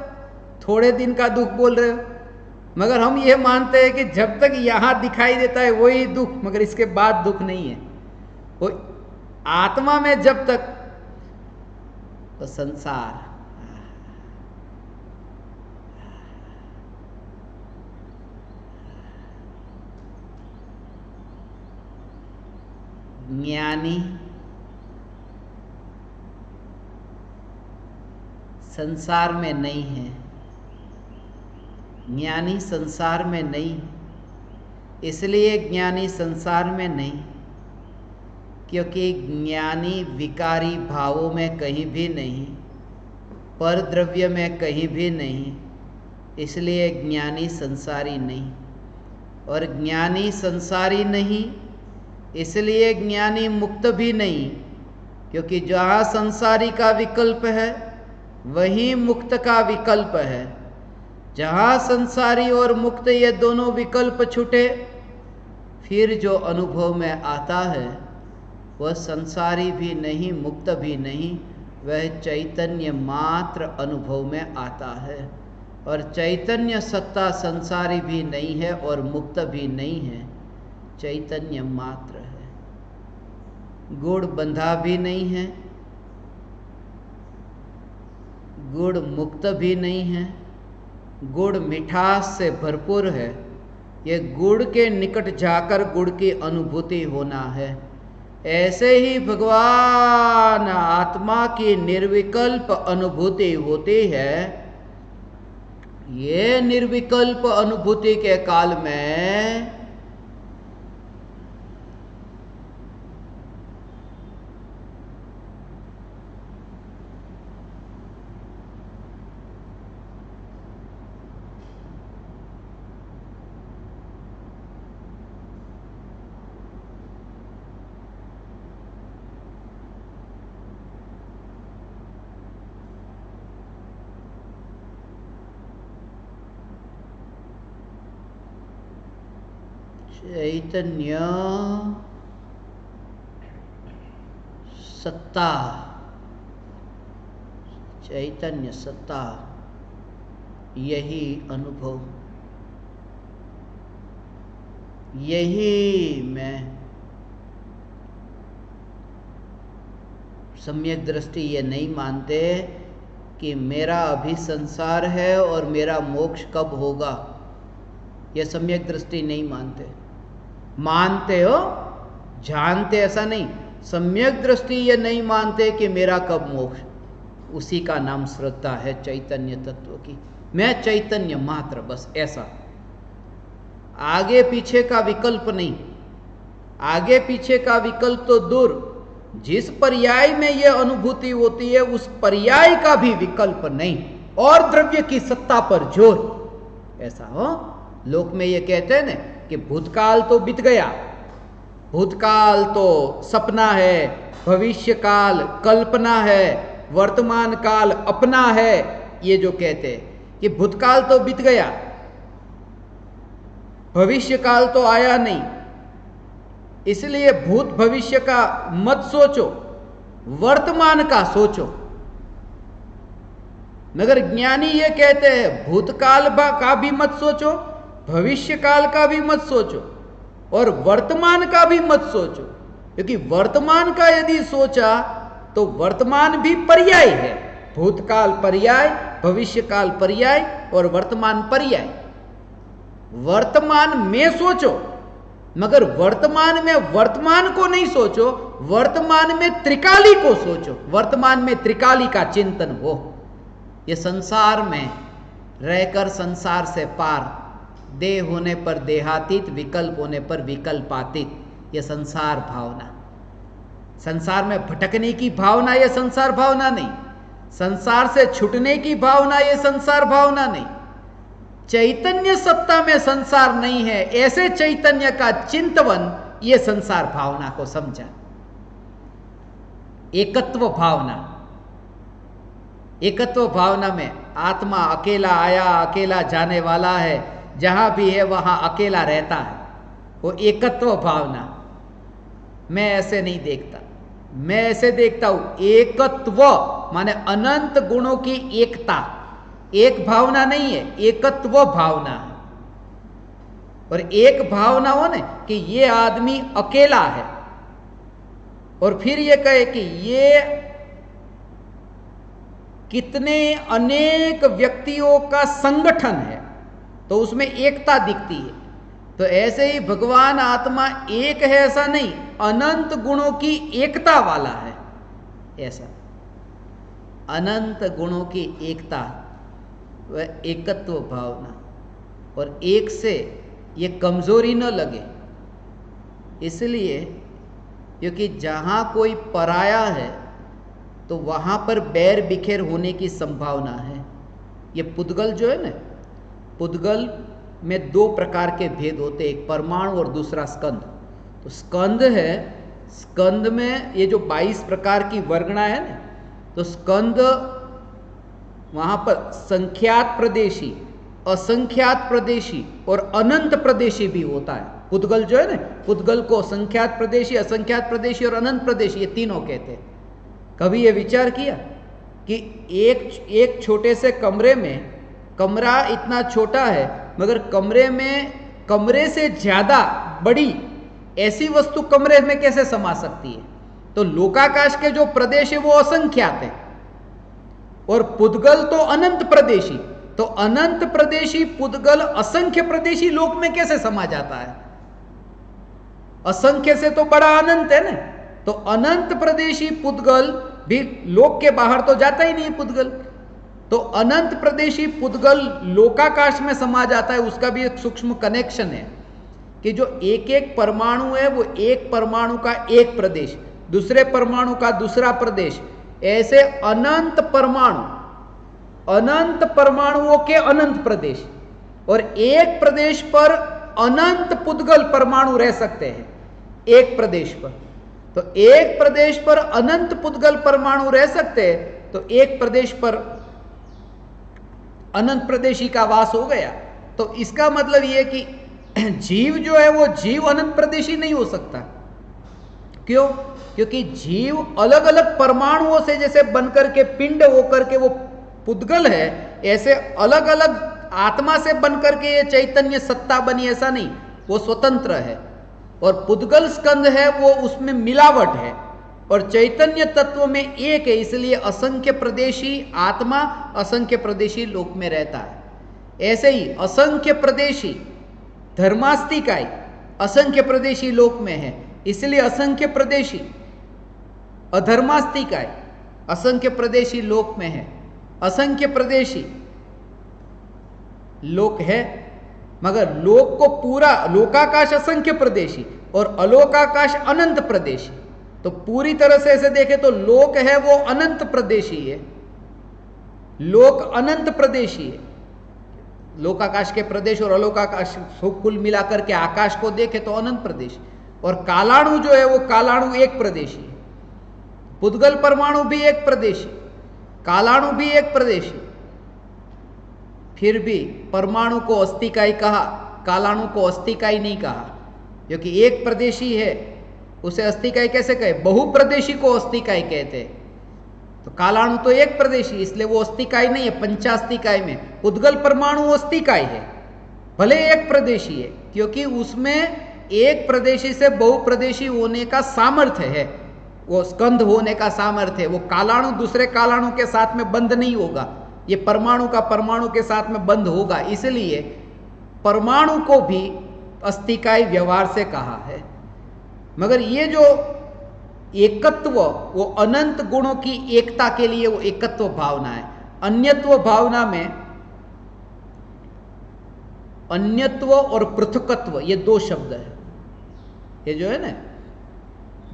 थोड़े दिन का दुख बोल रहे हो? मगर हम ये मानते हैं कि जब तक यहाँ दिखाई देता है वही दुख, मगर इसके बाद दुख नहीं है। वो आत्मा में जब तक, तो संसार, ज्ञानी संसार में नहीं है, ज्ञानी संसार में नहीं। इसलिए ज्ञानी संसार में नहीं क्योंकि ज्ञानी विकारी भावों में कहीं भी नहीं, पर द्रव्य में कहीं भी नहीं, इसलिए ज्ञानी संसारी नहीं। और ज्ञानी संसारी नहीं इसलिए ज्ञानी मुक्त भी नहीं, क्योंकि जहाँ संसारी का विकल्प है वहीं मुक्त का विकल्प है। जहाँ संसारी और मुक्त ये दोनों विकल्प छूटे, फिर जो अनुभव में आता है वह संसारी भी नहीं, मुक्त भी नहीं, वह चैतन्य मात्र अनुभव में आता है। और चैतन्य सत्ता संसारी भी नहीं है और मुक्त भी नहीं है, चैतन्य मात्र है। गुड़ बंधा भी नहीं है, गुड़ मुक्त भी नहीं है, गुड़ मिठास से भरपूर है। ये गुड़ के निकट जाकर गुड़ की अनुभूति होना है। ऐसे ही भगवान आत्मा की निर्विकल्प अनुभूति होती है। ये निर्विकल्प अनुभूति के काल में चैतन्य सत्ता, चैतन्य सत्ता, यही अनुभव, यही मैं। सम्यक दृष्टि ये नहीं मानते कि मेरा अभी संसार है और मेरा मोक्ष कब होगा। ये सम्यक दृष्टि नहीं मानते। मानते हो, जानते ऐसा नहीं, सम्यक दृष्टि ये नहीं मानते कि मेरा कब मोक्ष। उसी का नाम श्रद्धा है चैतन्य तत्व की। मैं चैतन्य मात्र, बस ऐसा। आगे पीछे का विकल्प नहीं, आगे पीछे का विकल्प तो दूर। जिस पर्याय में यह अनुभूति होती है उस पर्याय का भी विकल्प नहीं, और द्रव्य की सत्ता पर जोर। ऐसा हो, लोक में ये कहते हैं ना कि भूतकाल तो बीत गया, भूतकाल तो सपना है, भविष्य काल कल्पना है, वर्तमान काल अपना है। ये जो कहते हैं कि भूतकाल तो बीत गया, भविष्य काल तो आया नहीं, इसलिए भूत भविष्य का मत सोचो, वर्तमान का सोचो। मगर ज्ञानी ये कहते हैं भूतकाल का भी मत सोचो, भविष्य काल का भी मत सोचो, और वर्तमान का भी मत सोचो। क्योंकि वर्तमान का यदि सोचा तो वर्तमान भी पर्याय है। भूतकाल पर्याय, भविष्य काल पर्याय और वर्तमान पर्याय। वर्तमान में सोचो, मगर वर्तमान में वर्तमान को नहीं सोचो, वर्तमान में त्रिकाली को सोचो। वर्तमान में त्रिकाली का चिंतन हो। ये संसार में रहकर संसार से पार, देह होने पर देहातीत, विकल्प होने पर विकल्पातीत, ये संसार भावना। संसार में भटकने की भावना ये संसार भावना नहीं, संसार से छूटने की भावना ये संसार भावना नहीं। चैतन्य सत्ता में संसार नहीं है, ऐसे चैतन्य का चिंतन ये संसार भावना को समझा। एकत्व भावना, एकत्व भावना में आत्मा अकेला आया अकेला जाने वाला है, जहां भी है वहां अकेला रहता है, वो एकत्व भावना। मैं ऐसे नहीं देखता, मैं ऐसे देखता हूं एकत्व माने अनंत गुणों की एकता। एक भावना नहीं है, एकत्व भावना है। और एक भावना हो ना कि ये आदमी अकेला है, और फिर ये कहे कि ये कितने अनेक व्यक्तियों का संगठन है, तो उसमें एकता दिखती है। तो ऐसे ही भगवान आत्मा एक है ऐसा नहीं, अनंत गुणों की एकता वाला है ऐसा। अनंत गुणों की एकता, वह एकत्व भावना, और एक से ये कमजोरी न लगे, इसलिए क्योंकि जहां कोई पराया है तो वहां पर बैर बिखेर होने की संभावना है। ये पुद्गल जो है ना, पुद्गल में दो प्रकार के भेद होते हैं, एक परमाणु और दूसरा स्कंद। तो स्कंद है, स्कंद में ये जो 22 प्रकार की वर्गणा है ना, तो स्कंद वहां पर संख्यात प्रदेशी, असंख्यात प्रदेशी और अनंत प्रदेशी भी होता है। पुद्गल जो है ना, पुद्गल को संख्यात प्रदेशी, असंख्यात प्रदेशी और अनंत प्रदेशी ये तीनों कहते हैं। कभी ये विचार किया कि एक छोटे से कमरे में, कमरा इतना छोटा है मगर कमरे में कमरे से ज्यादा बड़ी ऐसी वस्तु कमरे में कैसे समा सकती है? तो लोकाकाश के जो प्रदेश है वो असंख्यात है और पुद्गल तो अनंत प्रदेशी। तो अनंत प्रदेशी पुद्गल असंख्य प्रदेशी लोक में कैसे समा जाता है? असंख्य से तो बड़ा अनंत है ना। तो अनंत प्रदेशी पुद्गल भी लोक के बाहर तो जाता ही नहीं पुद्गल। तो अनंत प्रदेशी पुद्गल लोकाकाश में समा जाता है। उसका भी एक सूक्ष्म कनेक्शन है कि जो एक एक परमाणु है वो एक परमाणु का एक प्रदेश, दूसरे परमाणु का दूसरा प्रदेश, ऐसे अनंत परमाणु, अनंत परमाणुओं के अनंत प्रदेश, और एक प्रदेश पर अनंत पुद्गल परमाणु रह सकते हैं एक प्रदेश पर। तो एक प्रदेश पर अनंत पुद्गल परमाणु रह सकते हैं, तो एक प्रदेश पर अनंत प्रदेशी का वास हो गया। तो इसका मतलब यह कि जीव जो है वो जीव अनंत प्रदेशी नहीं हो सकता। क्यों? क्योंकि जीव अलग अलग परमाणुओं से जैसे बनकर के पिंड होकर के वो पुद्गल है, ऐसे अलग अलग आत्मा से बनकर के ये चैतन्य सत्ता बनी ऐसा नहीं, वो स्वतंत्र है। और पुद्गल स्कंद है वो उसमें मिलावट है, और चैतन्य तत्व में एक है, इसलिए असंख्य प्रदेशी आत्मा असंख्य प्रदेशी लोक में रहता है। ऐसे ही असंख्य प्रदेशी धर्मास्तिकाय असंख्य प्रदेशी लोक में है, इसलिए असंख्य प्रदेशी अधर्मास्तिकाय असंख्य प्रदेशी लोक में है। असंख्य प्रदेशी लोक है, मगर लोक को पूरा, लोकाकाश असंख्य प्रदेशी और अलोकाकाश अनंत प्रदेशी। तो पूरी तरह से ऐसे देखें तो लोक है वो अनंत प्रदेशी है, लोक अनंत प्रदेशी है। लोकाकाश के प्रदेश और अलोकाकाश कुल मिलाकर के आकाश को देखें तो अनंत प्रदेश, और कालाणु जो है वो कालाणु एक प्रदेशी है। पुद्गल परमाणु भी एक प्रदेशी, कालाणु भी एक प्रदेशी। फिर भी परमाणु को अस्थिकाय कहा, कालाणु को अस्थिकाय नहीं कहा, क्योंकि एक प्रदेशी है उसे अस्थिकाय कैसे कहे? बहुप्रदेशी को अस्थिकाय कहते हैं। तो कालाणु तो एक प्रदेशी, इसलिए वो अस्थिकाय नहीं है। पंचास्थिकाय में पुद्गल परमाणु अस्थिकाय है, भले एक प्रदेशी है, क्योंकि उसमें एक प्रदेशी से बहुप्रदेशी होने का सामर्थ्य है, वो स्कंध होने का सामर्थ्य है। वो कालाणु दूसरे कालाणु के साथ में बंद नहीं होगा, ये परमाणु का परमाणु के साथ में बंद होगा, इसलिए परमाणु को भी अस्थिकाय व्यवहार से कहा है। मगर ये जो एकत्व, वो अनंत गुणों की एकता के लिए वो एकत्व भावना है। अन्यत्व भावना में अन्यत्व और पृथकत्व ये दो शब्द है। ये जो है ना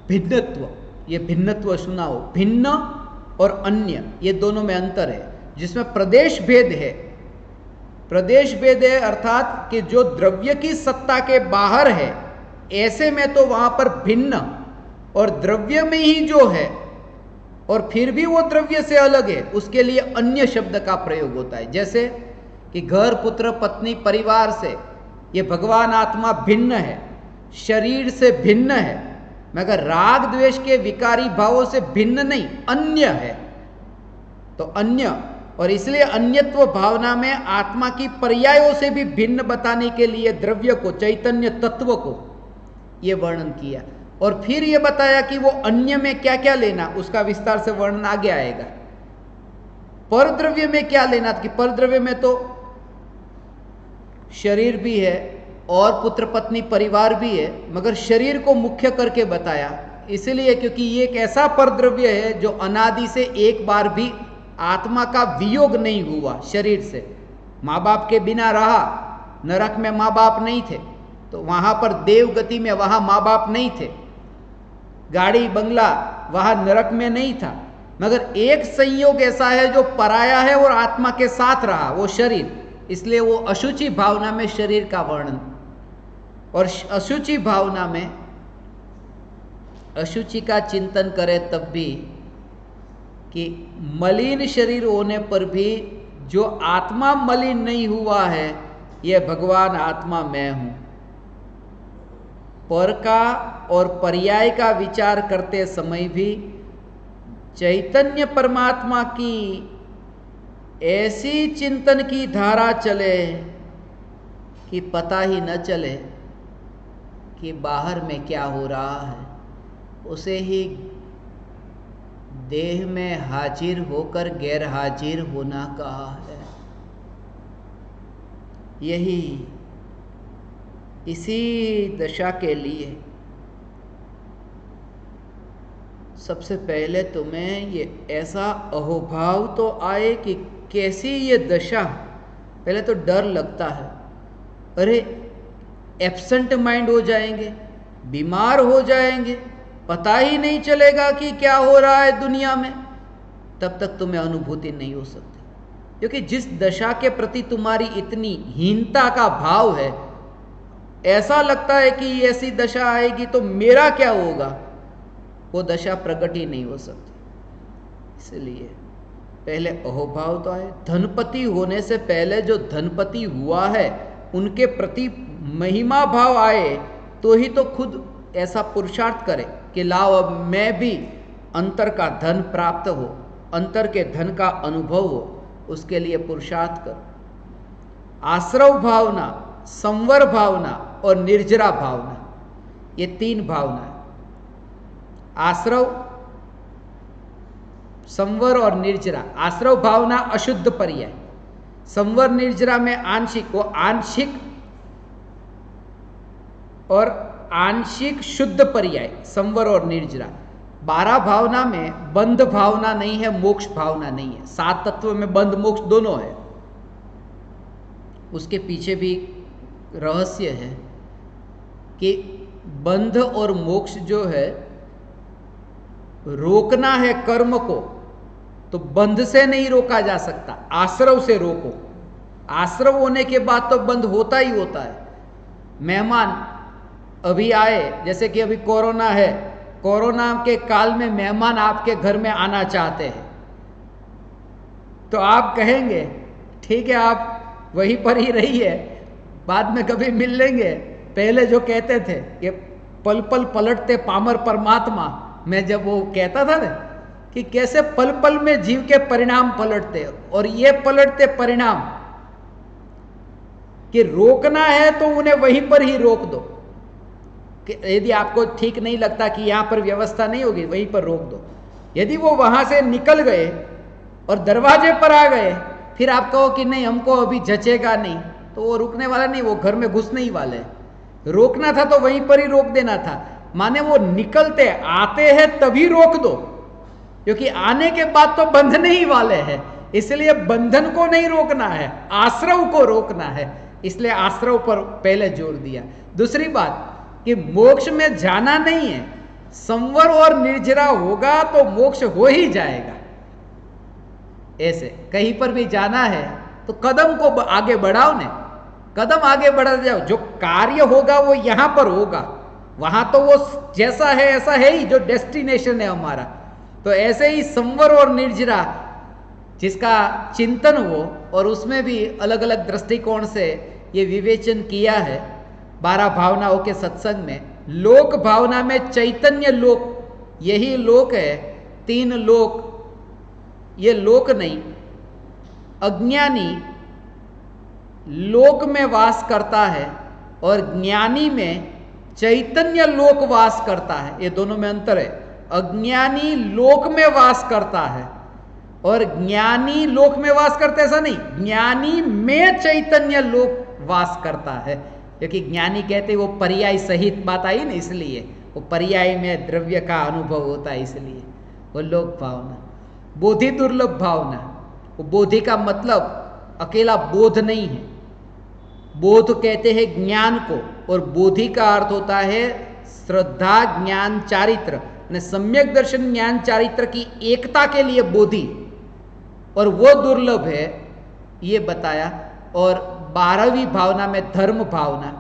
भिन्नत्व, ये भिन्नत्व सुना हो, भिन्न और अन्य ये दोनों में अंतर है, जिसमें प्रदेश भेद है। प्रदेश भेद है अर्थात कि जो द्रव्य की सत्ता के बाहर है ऐसे में तो वहां पर भिन्न, और द्रव्य में ही जो है और फिर भी वो द्रव्य से अलग है, उसके लिए अन्य शब्द का प्रयोग होता है। जैसे कि घर, पुत्र, पत्नी, परिवार से ये भगवान आत्मा भिन्न है, शरीर से भिन्न है, मगर राग द्वेष के विकारी भावों से भिन्न नहीं, अन्य है। तो अन्य, और इसलिए अन्यत्व भावना में आत्मा की पर्यायों से भी भिन्न बताने के लिए द्रव्य को, चैतन्य तत्व को ये वर्णन किया, और फिर ये बताया कि वो अन्य में क्या क्या लेना, उसका विस्तार से वर्णन आगे आएगा। परद्रव्य में क्या लेना, कि परद्रव्य में तो शरीर भी है, और पुत्र पत्नी परिवार भी है, मगर शरीर को मुख्य करके बताया इसलिए क्योंकि ये एक ऐसा परद्रव्य है जो अनादि से एक बार भी आत्मा का वियोग नहीं हुआ शरीर से। माँ बाप के बिना रहा, नरक में माँ बाप नहीं थे तो वहाँ पर देवगति में वहाँ माँ बाप नहीं थे, गाड़ी बंगला वहाँ नरक में नहीं था, मगर एक संयोग ऐसा है जो पराया है और आत्मा के साथ रहा, वो शरीर। इसलिए वो अशुचि भावना में शरीर का वर्णन। और अशुचि भावना में अशुचि का चिंतन करें तब भी कि मलिन शरीर होने पर भी जो आत्मा मलिन नहीं हुआ है, यह भगवान आत्मा मैं हूं। पर का और पर्याय का विचार करते समय भी चैतन्य परमात्मा की ऐसी चिंतन की धारा चले कि पता ही न चले कि बाहर में क्या हो रहा है। उसे ही देह में हाजिर होकर गैर हाजिर होना कहा है। यही इसी दशा के लिए सबसे पहले तुम्हें ये ऐसा अहोभाव तो आए कि कैसी ये दशा। पहले तो डर लगता है, अरे एब्सेंट माइंड हो जाएंगे, बीमार हो जाएंगे, पता ही नहीं चलेगा कि क्या हो रहा है दुनिया में। तब तक तुम्हें अनुभूति नहीं हो सकती, क्योंकि जिस दशा के प्रति तुम्हारी इतनी हीनता का भाव है, ऐसा लगता है कि ऐसी दशा आएगी तो मेरा क्या होगा, वो दशा प्रकट ही नहीं हो सकती। इसलिए पहले अहोभाव तो आए। धनपति होने से पहले जो धनपति हुआ है उनके प्रति महिमा भाव आए तो ही तो खुद ऐसा पुरुषार्थ करे कि लाओ अब मैं भी अंतर का धन प्राप्त हो, अंतर के धन का अनुभव हो, उसके लिए पुरुषार्थ करो। आश्रव भावना, संवर भावना और निर्जरा भावना, ये तीन भावना है। आश्रव, संवर और निर्जरा। आश्रव भावना अशुद्ध पर्याय, संवर निर्जरा में आंशिक, वो आंशिक और आंशिक शुद्ध पर्याय संवर और निर्जरा। 12 भावना में बंध भावना नहीं है, मोक्ष भावना नहीं है। 7 तत्व में बंध मोक्ष दोनों है। उसके पीछे भी रहस्य है कि बंध और मोक्ष जो है, रोकना है कर्म को तो बंध से नहीं रोका जा सकता, आश्रव से रोको। आश्रव होने के बाद तो बंध होता ही होता है। मेहमान अभी आए, जैसे कि अभी कोरोना है, कोरोना के काल में मेहमान आपके घर में आना चाहते हैं तो आप कहेंगे ठीक है आप वहीं पर ही रहिए, बाद में कभी मिल लेंगे। पहले जो कहते थे कि पल पल पलटते पामर परमात्मा, मैं जब वो कहता था ना कि कैसे पल पल में जीव के परिणाम पलटते, और ये पलटते परिणाम कि रोकना है तो उन्हें वहीं पर ही रोक दो। कि यदि आपको ठीक नहीं लगता कि यहां पर व्यवस्था नहीं होगी, वहीं पर रोक दो। यदि वो वहां से निकल गए और दरवाजे पर आ गए, फिर आप कहो कि नहीं हमको अभी जचेगा नहीं, तो वो रुकने वाला नहीं, वो घर में घुसने ही वाले। रोकना था तो वहीं पर ही रोक देना था। माने वो निकलते आते हैं तभी रोक दो, क्योंकि आने के बाद तो बंधने ही वाले हैं। इसलिए बंधन को नहीं रोकना है, आश्रव को रोकना है। इसलिए आश्रव पर पहले जोर दिया। दूसरी बात कि मोक्ष में जाना नहीं है, संवर और निर्जरा होगा तो मोक्ष हो ही जाएगा। ऐसे कहीं पर भी जाना है तो कदम को आगे बढ़ाओ ने, कदम आगे बढ़ा जाओ। जो कार्य होगा वो यहां पर होगा, वहां तो वो जैसा है ऐसा है ही, जो डेस्टिनेशन है हमारा। तो ऐसे ही संवर और निर्जरा जिसका चिंतन हो, और उसमें भी अलग अलग दृष्टिकोण से ये विवेचन किया है 12 भावनाओं के सत्संग में। लोक भावना में चैतन्य लोक, यही लोक है। 3 लोक, ये लोक नहीं, अज्ञानी लोक में वास करता है और ज्ञानी में चैतन्य लोक वास करता है। ये दोनों में अंतर है। अज्ञानी लोक में वास करता है और ज्ञानी लोक में वास करता है, ऐसा नहीं, ज्ञानी में चैतन्य लोक वास करता है। क्योंकि ज्ञानी कहते वो पर्याय सहित बात आई ना, इसलिए वो पर्याय में द्रव्य का अनुभव होता है, इसलिए वो लोक भावना। बोधि दुर्लभ भावना, वो बोधि का मतलब अकेला बोध नहीं है, बोध कहते हैं ज्ञान को, और बोधि का अर्थ होता है श्रद्धा ज्ञान चारित्र, सम्यक दर्शन ज्ञान चारित्र की एकता के लिए बोधि, और वो दुर्लभ है ये बताया। और 12वीं भावना में धर्म भावना,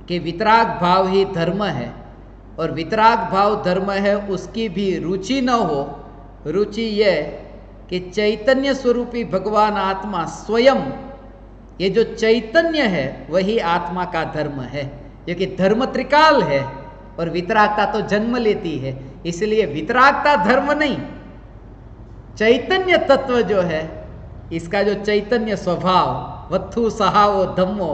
कि वितराग भाव ही धर्म है, और वितराग भाव धर्म है उसकी भी रुचि न हो। रुचि यह कि चैतन्य स्वरूपी भगवान आत्मा स्वयं, ये जो चैतन्य है वही आत्मा का धर्म है, क्योंकि धर्म त्रिकाल है और वितरागता तो जन्म लेती है, इसलिए वितरागता धर्म नहीं, चैतन्य तत्व जो है, इसका जो चैतन्य स्वभाव, वत्थु सहावो धम्मो,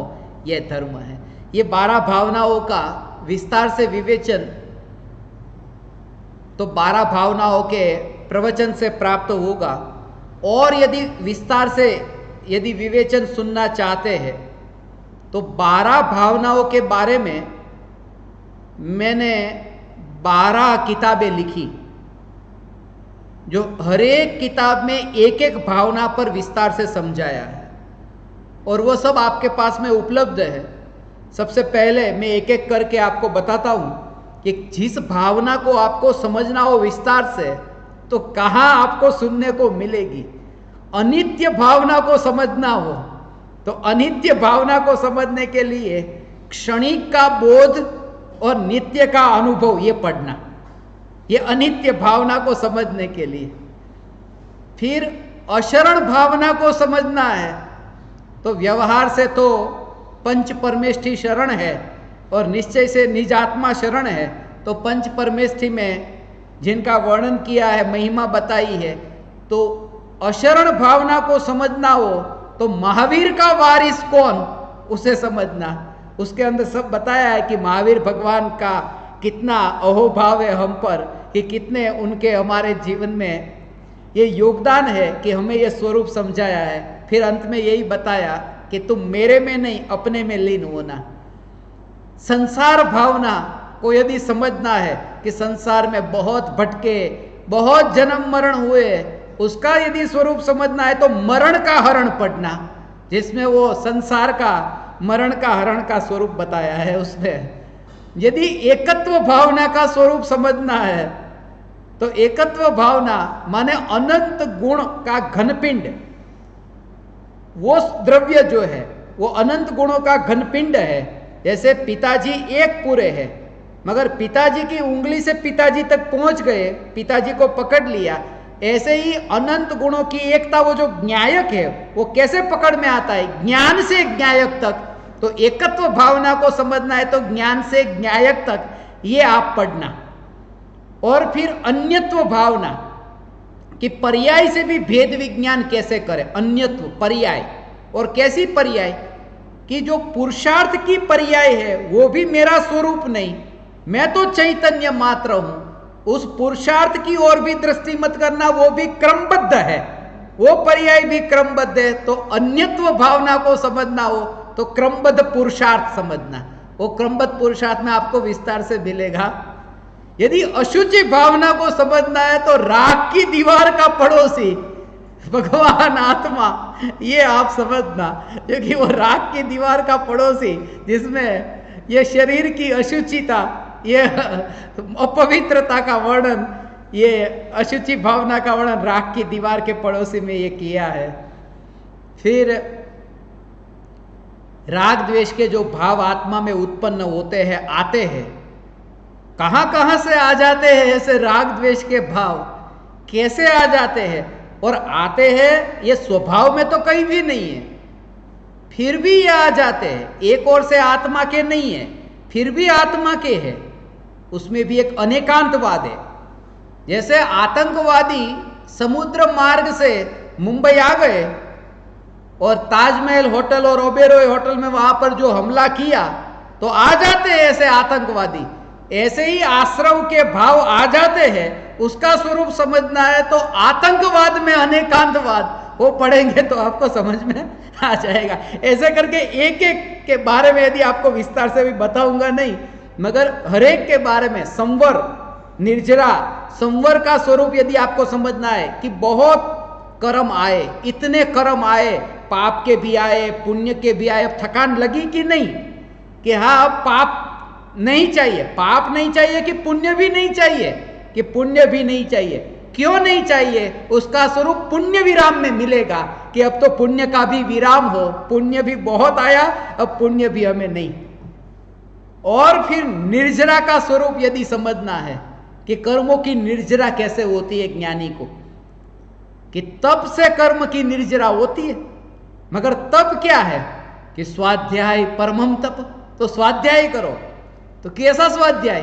यह धर्म है। ये 12 भावनाओं का विस्तार से विवेचन तो 12 भावनाओं के प्रवचन से प्राप्त होगा, और यदि विस्तार से यदि विवेचन सुनना चाहते हैं तो 12 भावनाओं के बारे में मैंने 12 किताबें लिखी, जो हर एक किताब में एक एक भावना पर विस्तार से समझाया है, और वो सब आपके पास में उपलब्ध है। सबसे पहले मैं एक एक करके आपको बताता हूं कि जिस भावना को आपको समझना हो विस्तार से, तो कहाँ आपको सुनने को मिलेगी। अनित्य भावना को समझना हो तो अनित्य भावना को समझने के लिए क्षणिक का बोध और नित्य का अनुभव ये पढ़ना, ये अनित्य भावना को समझने के लिए। फिर अशरण भावना को समझना है तो व्यवहार से तो पंच परमेष्ठी शरण है और निश्चय से निजात्मा शरण है, तो पंच परमेष्ठी में जिनका वर्णन किया है, महिमा बताई है, तो अशरण भावना को समझना हो तो महावीर का वारिस कौन, उसे समझना। उसके अंदर सब बताया है कि महावीर भगवान का कितना अहोभाव है हम पर, कि कितने उनके हमारे जीवन में ये योगदान है कि हमें ये स्वरूप समझाया है। फिर अंत में यही बताया कि तुम मेरे में नहीं अपने में लीन होना। संसार भावना को यदि समझना है कि संसार में बहुत भटके, बहुत जन्म मरण हुए, उसका यदि स्वरूप समझना है तो मरण का हरण पढ़ना, जिसमें वो संसार का मरण का हरण का स्वरूप बताया है उसमें। यदि एकत्व भावना का स्वरूप समझना है तो एकत्व भावना माने अनंत गुण का घनपिंड, वो द्रव्य जो है वो अनंत गुणों का घनपिंड है। जैसे पिताजी एक पूरे है, मगर पिताजी की उंगली से पिताजी तक पहुंच गए, पिताजी को पकड़ लिया, ऐसे ही अनंत गुणों की एकता, वो जो ज्ञायक है वो कैसे पकड़ में आता है, ज्ञान से ज्ञायक तक। तो एकत्व भावना को समझना है तो ज्ञान से ज्ञायक तक ये आप पढ़ना। और फिर अन्यत्व भावना कि पर्याय से भी भेद विज्ञान कैसे करें, अन्यत्व पर्याय, और कैसी पर्याय कि जो पुरुषार्थ की पर्याय है वो भी मेरा स्वरूप नहीं, मैं तो चैतन्य मात्र हूं, उस पुरुषार्थ की ओर भी दृष्टि मत करना, वो भी क्रमबद्ध है, वो पर्याय भी क्रमबद्ध है। तो अन्यत्व भावना को समझना हो तो क्रमबद्ध पुरुषार्थ समझना, वो क्रमबद्ध पुरुषार्थ में आपको विस्तार से मिलेगा। यदि अशुचि भावना को समझना है तो राग की दीवार का पड़ोसी भगवान आत्मा, ये आप समझना, क्योंकि वो राग की दीवार का पड़ोसी जिसमें ये शरीर की अशुचिता, ये अपवित्रता का वर्णन, ये अशुचि भावना का वर्णन राग की दीवार के पड़ोसी में ये किया है। फिर राग द्वेष के जो भाव आत्मा में उत्पन्न होते हैं, आते हैं, कहां कहां से आ जाते हैं ऐसे राग द्वेष के भाव, कैसे आ जाते हैं और आते हैं, ये स्वभाव में तो कहीं भी नहीं है, फिर भी ये आ जाते हैं। एक ओर से आत्मा के नहीं है, फिर भी आत्मा के है, उसमें भी एक अनेकांतवाद है। जैसे आतंकवादी समुद्र मार्ग से मुंबई आ गए और ताजमहल होटल और ओबेरॉय होटल में वहां पर जो हमला किया, तो आ जाते हैं ऐसे आतंकवादी, ऐसे ही आश्रव के भाव आ जाते हैं। उसका स्वरूप समझना है तो आतंकवाद में अनेकांतवाद, वो पढ़ेंगे तो आपको समझ में आ जाएगा। ऐसे करके एक एक के बारे में यदि आपको विस्तार से भी बताऊंगा नहीं, मगर हर एक के बारे में संवर, निर्जरा, संवर का स्वरूप यदि आपको समझना है कि बहुत कर्म आए, इतने कर्म आए, पाप के भी आए, पुण्य के भी आए, अब थकान लगी कि नहीं कि हाँ अब पाप नहीं चाहिए, पाप नहीं चाहिए कि पुण्य भी नहीं चाहिए, कि पुण्य भी नहीं चाहिए, क्यों नहीं चाहिए? उसका स्वरूप पुण्य विराम में मिलेगा कि अब तो पुण्य का भी विराम हो, पुण्य भी बहुत आया, अब पुण्य भी हमें नहीं। और फिर निर्जरा का स्वरूप यदि समझना है कि कर्मों की निर्जरा कैसे होती है ज्ञानी को, कि तप से कर्म की निर्जरा होती है, मगर तप क्या है कि स्वाध्याय परमम तप, तो स्वाध्याय करो। तो कैसा स्वाध्याय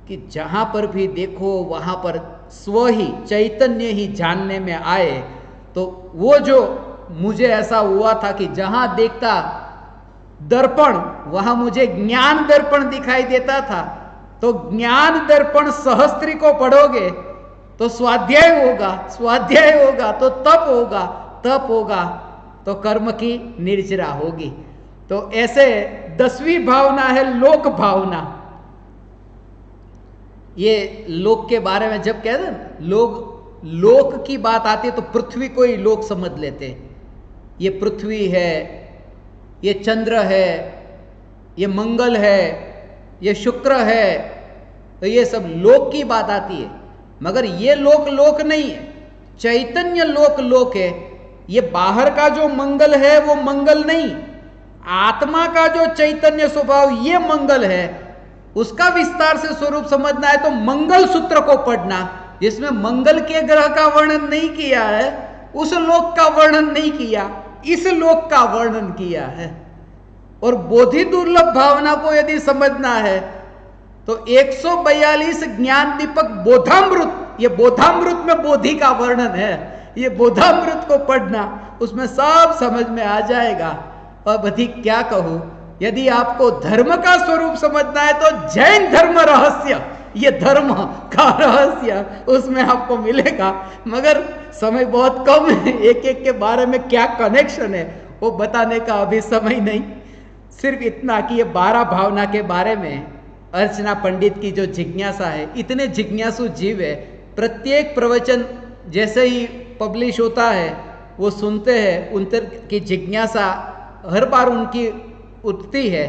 कि जहां पर भी देखो वहां पर स्व ही, चैतन्य ही जानने में आए। तो वो जो मुझे ऐसा हुआ था कि जहां देखता दर्पण वहां मुझे ज्ञान दर्पण दिखाई देता था, तो ज्ञान दर्पण सहस्त्री को पढ़ोगे तो स्वाध्याय होगा, स्वाध्याय होगा तो तप होगा, तप होगा तो कर्म की निर्जरा होगी। तो ऐसे 10वीं भावना है लोक भावना। ये लोक के बारे में जब कहते हैं लोग, लोक की बात आती है तो पृथ्वी को ही लोक समझ लेते हैं। ये पृथ्वी है, ये चंद्र है, ये मंगल है, ये शुक्र है, तो ये सब लोक की बात आती है। मगर ये लोक लोक नहीं है, चैतन्य लोक लोक है। ये बाहर का जो मंगल है वो मंगल नहीं, आत्मा का जो चैतन्य स्वभाव ये मंगल है। उसका विस्तार से स्वरूप समझना है तो मंगल सूत्र को पढ़ना, जिसमें मंगल के ग्रह का वर्णन नहीं किया है, उस लोक का वर्णन नहीं किया, इस लोक का वर्णन किया है। और बोधि दुर्लभ भावना को यदि समझना है तो 142 ज्ञान दीपक बोधामृत, ये बोधामृत में बोधि का वर्णन है, ये बोधामृत को पढ़ना, उसमें सब समझ में आ जाएगा। और अधिक क्या कहूं, यदि आपको धर्म का स्वरूप समझना है तो जैन धर्म रहस्य, ये धर्म का रहस्य उसमें आपको मिलेगा। मगर समय बहुत कम है, एक एक के बारे में क्या कनेक्शन है वो बताने का अभी समय नहीं। सिर्फ इतना कि ये 12 भावना के बारे में अर्चना पंडित की जो जिज्ञासा है, इतने जिज्ञासु जीव है, प्रत्येक प्रवचन जैसे ही पब्लिश होता है वो सुनते हैं, उनकी जिज्ञासा हर बार उनकी उठती है।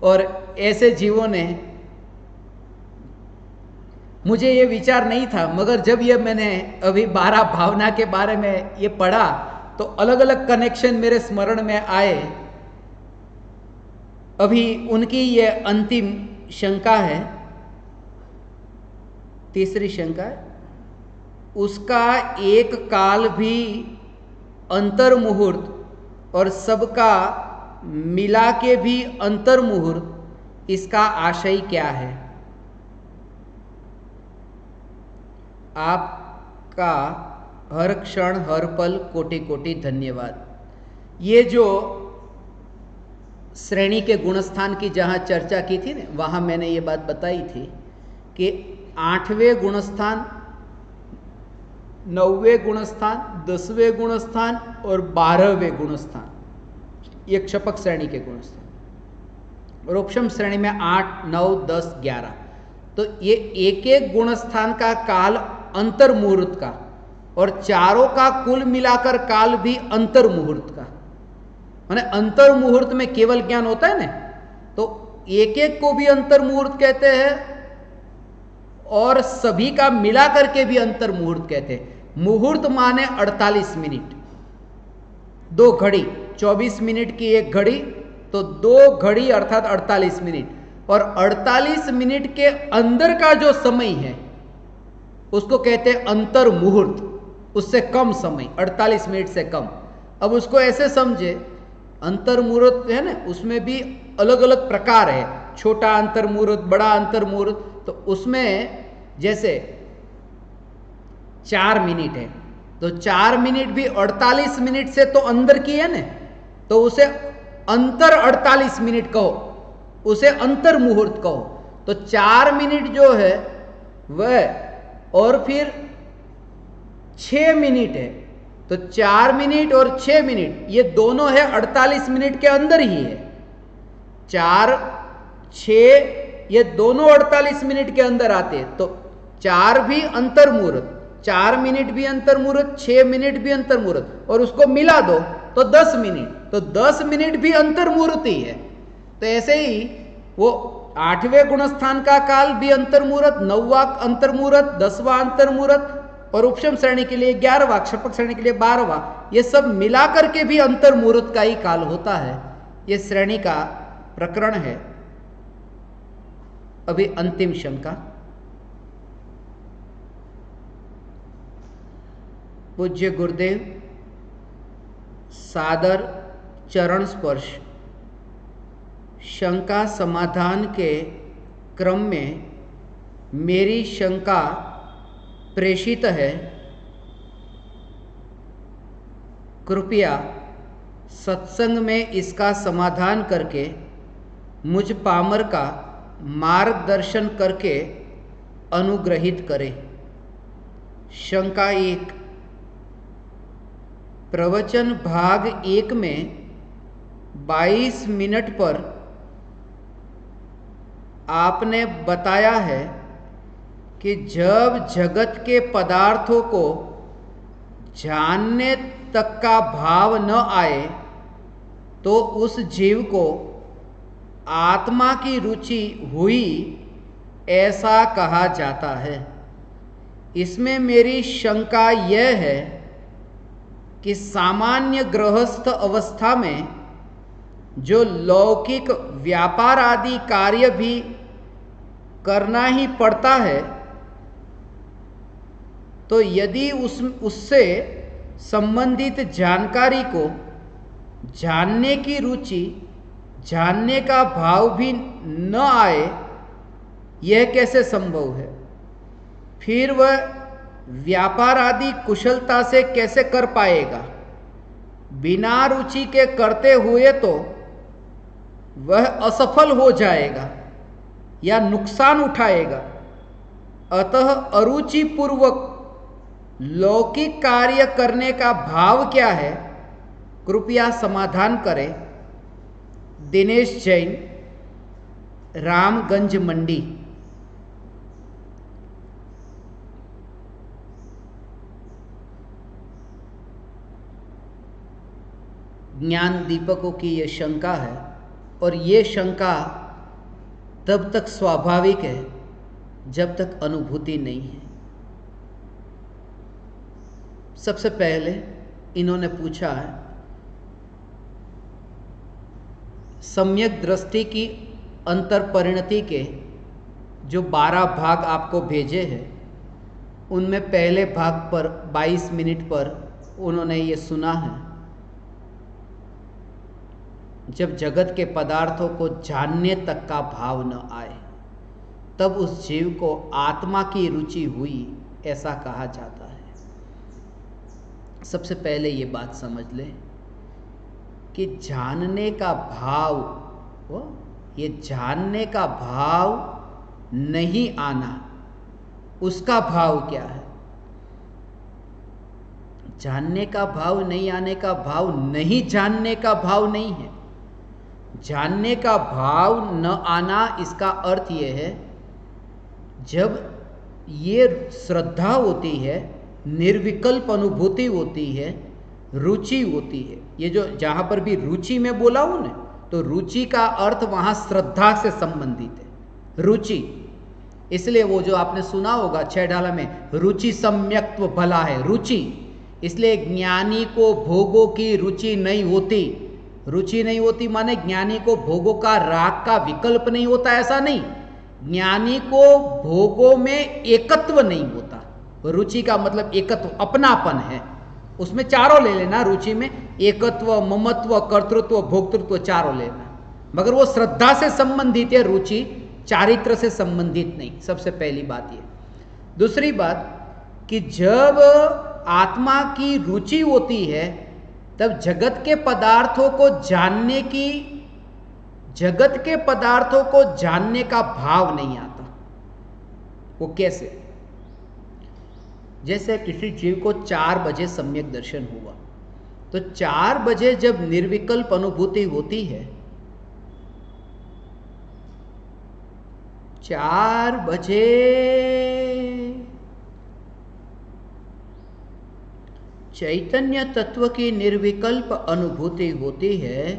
और ऐसे जीवों ने, मुझे ये विचार नहीं था, मगर जब ये मैंने अभी 12 भावना के बारे में ये पढ़ा तो अलग अलग कनेक्शन मेरे स्मरण में आए। अभी उनकी ये अंतिम शंका है, तीसरी शंका है, उसका एक काल भी अंतर मुहूर्त और सबका मिला के भी अंतर मुहूर्त, इसका आशय क्या है? आपका हर क्षण हर पल कोटि कोटि धन्यवाद। ये जो श्रेणी के गुणस्थान की जहाँ चर्चा की थी ना, वहाँ मैंने ये बात बताई थी कि 8वें गुणस्थान, 9वें गुणस्थान, 10वें गुणस्थान और 12वें गुणस्थान, ये क्षपक श्रेणी के गुणस्थान। और उपशम श्रेणी में 8, 9, 10, 11। तो ये एक एक गुणस्थान का काल अंतर मुहूर्त का, और चारों का कुल मिलाकर काल भी अंतर मुहूर्त का। माने अंतर मुहूर्त में केवल ज्ञान होता है ना, तो एक एक को भी अंतर मुहूर्त कहते हैं और सभी का मिला करके भी अंतर मुहूर्त कहते हैं। मुहूर्त माने 48 मिनट, 2 घड़ी, 24 मिनट की एक घड़ी, तो 2 घड़ी अर्थात 48 मिनट। और 48 मिनट के अंदर का जो समय है उसको कहते हैं अंतर मुहूर्त, उससे कम समय, 48 मिनट से कम। अब उसको ऐसे समझे, अंतर मुहूर्त है ना, उसमें भी अलग अलग प्रकार है, छोटा अंतर मुहूर्त, बड़ा अंतर मुहूर्त। तो उसमें जैसे 4 मिनट है, तो 4 मिनट भी 48 मिनट से तो अंदर की है ना, तो उसे अंतर 48 मिनट कहो, उसे अंतर मुहूर्त कहो। तो 4 मिनट जो है वह, और फिर 6 मिनट है, तो 4 मिनट और 6 मिनट ये दोनों है 48 मिनट के अंदर ही है। 4 6 ये दोनों 48 मिनट के अंदर आते हैं, तो 4 भी अंतर मुहूर्त, 4 मिनट भी अंतर मुहूर्त, 6 मिनट भी अंतर मुहूर्त, और उसको मिला दो तो 10 मिनट, तो 10 मिनट भी अंतर मुहूर्त ही है। तो ऐसे ही वो 8वें गुणस्थान का काल भी अंतर मुहूर्त, 9वां अंतर मुहूर्त, 10वां अंतर मुहूर्त, और उपशम श्रेणी के लिए 11वां, क्षपक श्रेणी के लिए 12वां, ये सब मिलाकर के भी अंतर मुहूर्त का ही काल होता है। ये श्रेणी का प्रकरण है। अभी अंतिम शंका। पूज्य गुरुदेव, सादर चरण स्पर्श। शंका समाधान के क्रम में मेरी शंका प्रेषित है, कृपया सत्संग में इसका समाधान करके मुझ पामर का मार्गदर्शन करके अनुग्रहित करें। शंका 1। प्रवचन भाग 1 में 22 मिनट पर आपने बताया है कि जब जगत के पदार्थों को जानने तक का भाव न आए तो उस जीव को आत्मा की रुचि हुई, ऐसा कहा जाता है। इसमें मेरी शंका यह है कि सामान्य गृहस्थ अवस्था में जो लौकिक व्यापार आदि कार्य भी करना ही पड़ता है, तो यदि उससे संबंधित जानकारी को जानने की रुचि, जानने का भाव भी न आए, यह कैसे संभव है? फिर वह व्यापार आदि कुशलता से कैसे कर पाएगा? बिना रुचि के करते हुए तो वह असफल हो जाएगा या नुकसान उठाएगा। अतः अरुचि पूर्वक लौकिक कार्य करने का भाव क्या है, कृपया समाधान करें। दिनेश जैन, रामगंज मंडी। ज्ञान दीपकों की यह शंका है, और ये शंका तब तक स्वाभाविक है जब तक अनुभूति नहीं है। सबसे पहले इन्होंने पूछा है, सम्यक दृष्टि की अंतर परिणति के जो 12 भाग आपको भेजे हैं, उनमें पहले भाग पर 22 मिनट पर उन्होंने ये सुना है, जब जगत के पदार्थों को जानने तक का भाव न आए तब उस जीव को आत्मा की रुचि हुई, ऐसा कहा जाता है। सबसे पहले ये बात समझ ले कि जानने का भाव, ये जानने का भाव नहीं आना, उसका भाव क्या है? जानने का भाव नहीं आने का भाव नहीं जानने का भाव नहीं है। जानने का भाव न आना, इसका अर्थ यह है जब ये श्रद्धा होती है, निर्विकल्प अनुभूति होती है, रुचि होती है। ये जो जहाँ पर भी रुचि में बोला हूँ ना, तो रुचि का अर्थ वहाँ श्रद्धा से संबंधित है, रुचि। इसलिए वो जो आपने सुना होगा 6 ढाला में, रुचि सम्यक्त्व भला है, रुचि। इसलिए ज्ञानी को भोगों की रुचि नहीं होती। रुचि नहीं होती माने ज्ञानी को भोगों का राग का विकल्प नहीं होता, ऐसा नहीं। ज्ञानी को भोगों में एकत्व नहीं होता। रुचि का मतलब एकत्व, अपनापन है। उसमें चारों ले लेना, रुचि में एकत्व, ममत्व, कर्तृत्व, भोक्तृत्व चारों लेना, मगर वो श्रद्धा से संबंधित है, रुचि चारित्र से संबंधित नहीं। सबसे पहली बात ये। दूसरी बात कि जब आत्मा की रुचि होती है तब जगत के पदार्थों को जानने की, जगत के पदार्थों को जानने का भाव नहीं आता। वो कैसे? जैसे किसी जीव को 4 बजे सम्यक दर्शन हुआ, तो 4 बजे जब निर्विकल्प अनुभूति होती है, 4 बजे चैतन्य तत्व की निर्विकल्प अनुभूति होती है,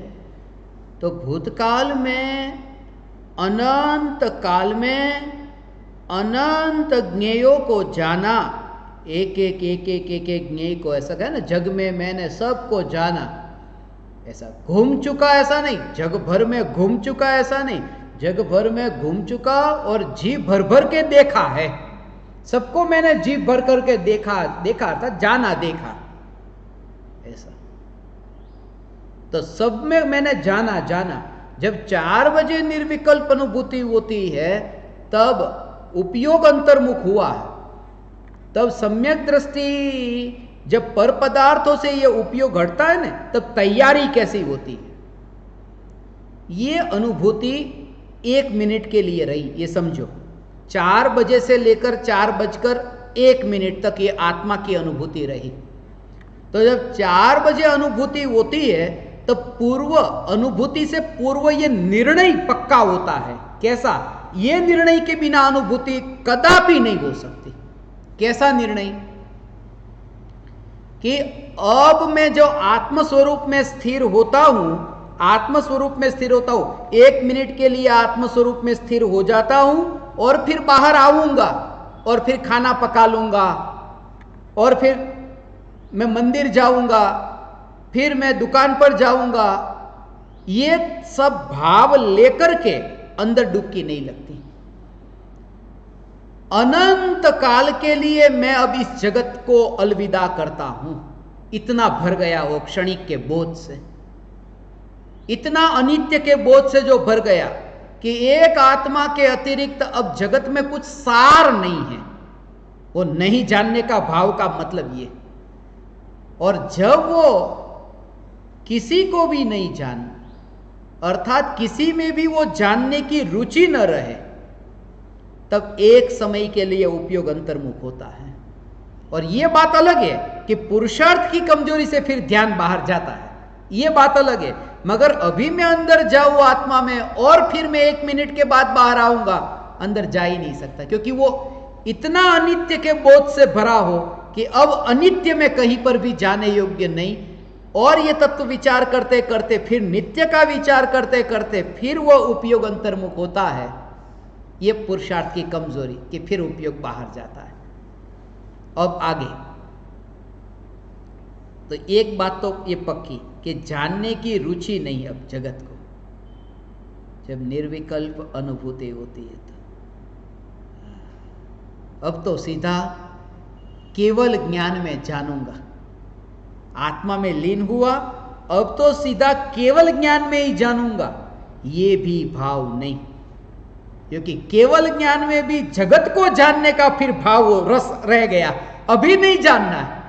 तो भूतकाल में अनंत काल में अनंत ज्ञेयों को जाना, एक एक ज्ञेय को, ऐसा कहे ना, जग में मैंने सबको जाना, ऐसा घूम चुका ऐसा नहीं, जग भर में घूम चुका ऐसा नहीं, जग भर में घूम चुका और जी भर भर के देखा है, सबको मैंने जी भर करके देखा अर्थात जाना, देखा ऐसा। तो सब में मैंने जाना। जब 4 बजे निर्विकल्प अनुभूति होती है, तब उपयोग अंतर्मुख हुआ है, तब सम्यक दृष्टि, जब पर पदार्थों से यह उपयोग घटता है ना, तब तैयारी कैसी होती है। ये अनुभूति 1 मिनट के लिए रही, ये समझो। 4 बजे से लेकर 4:01 तक ये आत्मा की अनुभूति रही। तो जब 4 बजे अनुभूति होती है, तो पूर्व अनुभूति से पूर्व ये निर्णय पक्का होता है। कैसा? ये निर्णय के बिना अनुभूति कदापि नहीं हो सकती। कैसा निर्णय? कि अब मैं जो आत्मस्वरूप में स्थिर होता हूं, आत्मस्वरूप में स्थिर होता हूं, 1 मिनट के लिए आत्मस्वरूप में स्थिर हो जाता हूं और फिर बाहर आऊंगा और फिर खाना पका लूंगा और फिर मैं मंदिर जाऊंगा, फिर मैं दुकान पर जाऊंगा। ये सब भाव लेकर के अंदर डुबकी नहीं लगती। अनंत काल के लिए मैं अब इस जगत को अलविदा करता हूं। इतना भर गया वो क्षणिक के बोध से, इतना अनित्य के बोध से जो भर गया कि एक आत्मा के अतिरिक्त अब जगत में कुछ सार नहीं है। वो नहीं जानने का भाव का मतलब ये। और जब वो किसी को भी नहीं जान, अर्थात किसी में भी वो जानने की रुचि न रहे, तब एक समय के लिए उपयोग अंतर्मुख होता है। और यह बात अलग है कि पुरुषार्थ की कमजोरी से फिर ध्यान बाहर जाता है, यह बात अलग है। मगर अभी मैं अंदर जाऊं आत्मा में और फिर मैं 1 मिनट के बाद बाहर आऊंगा, अंदर जा ही नहीं सकता, क्योंकि वो इतना अनित्य के बोध से भरा हो कि अब अनित्य में कहीं पर भी जाने योग्य नहीं। और ये तत्व विचार करते करते फिर नित्य का विचार करते करते फिर वो उपयोग अंतर्मुख होता है। ये पुरुषार्थ की कमजोरी कि फिर उपयोग बाहर जाता है। अब आगे तो एक बात तो ये पक्की कि जानने की रुचि नहीं अब जगत को, जब निर्विकल्प अनुभूति होती है तो अब तो सीधा केवल ज्ञान में जानूंगा। आत्मा में लीन हुआ, अब तो सीधा केवल ज्ञान में ही जानूंगा, ये भी भाव नहीं। क्योंकि केवल ज्ञान में भी जगत को जानने का फिर भाव रस रह गया। अभी नहीं जानना है,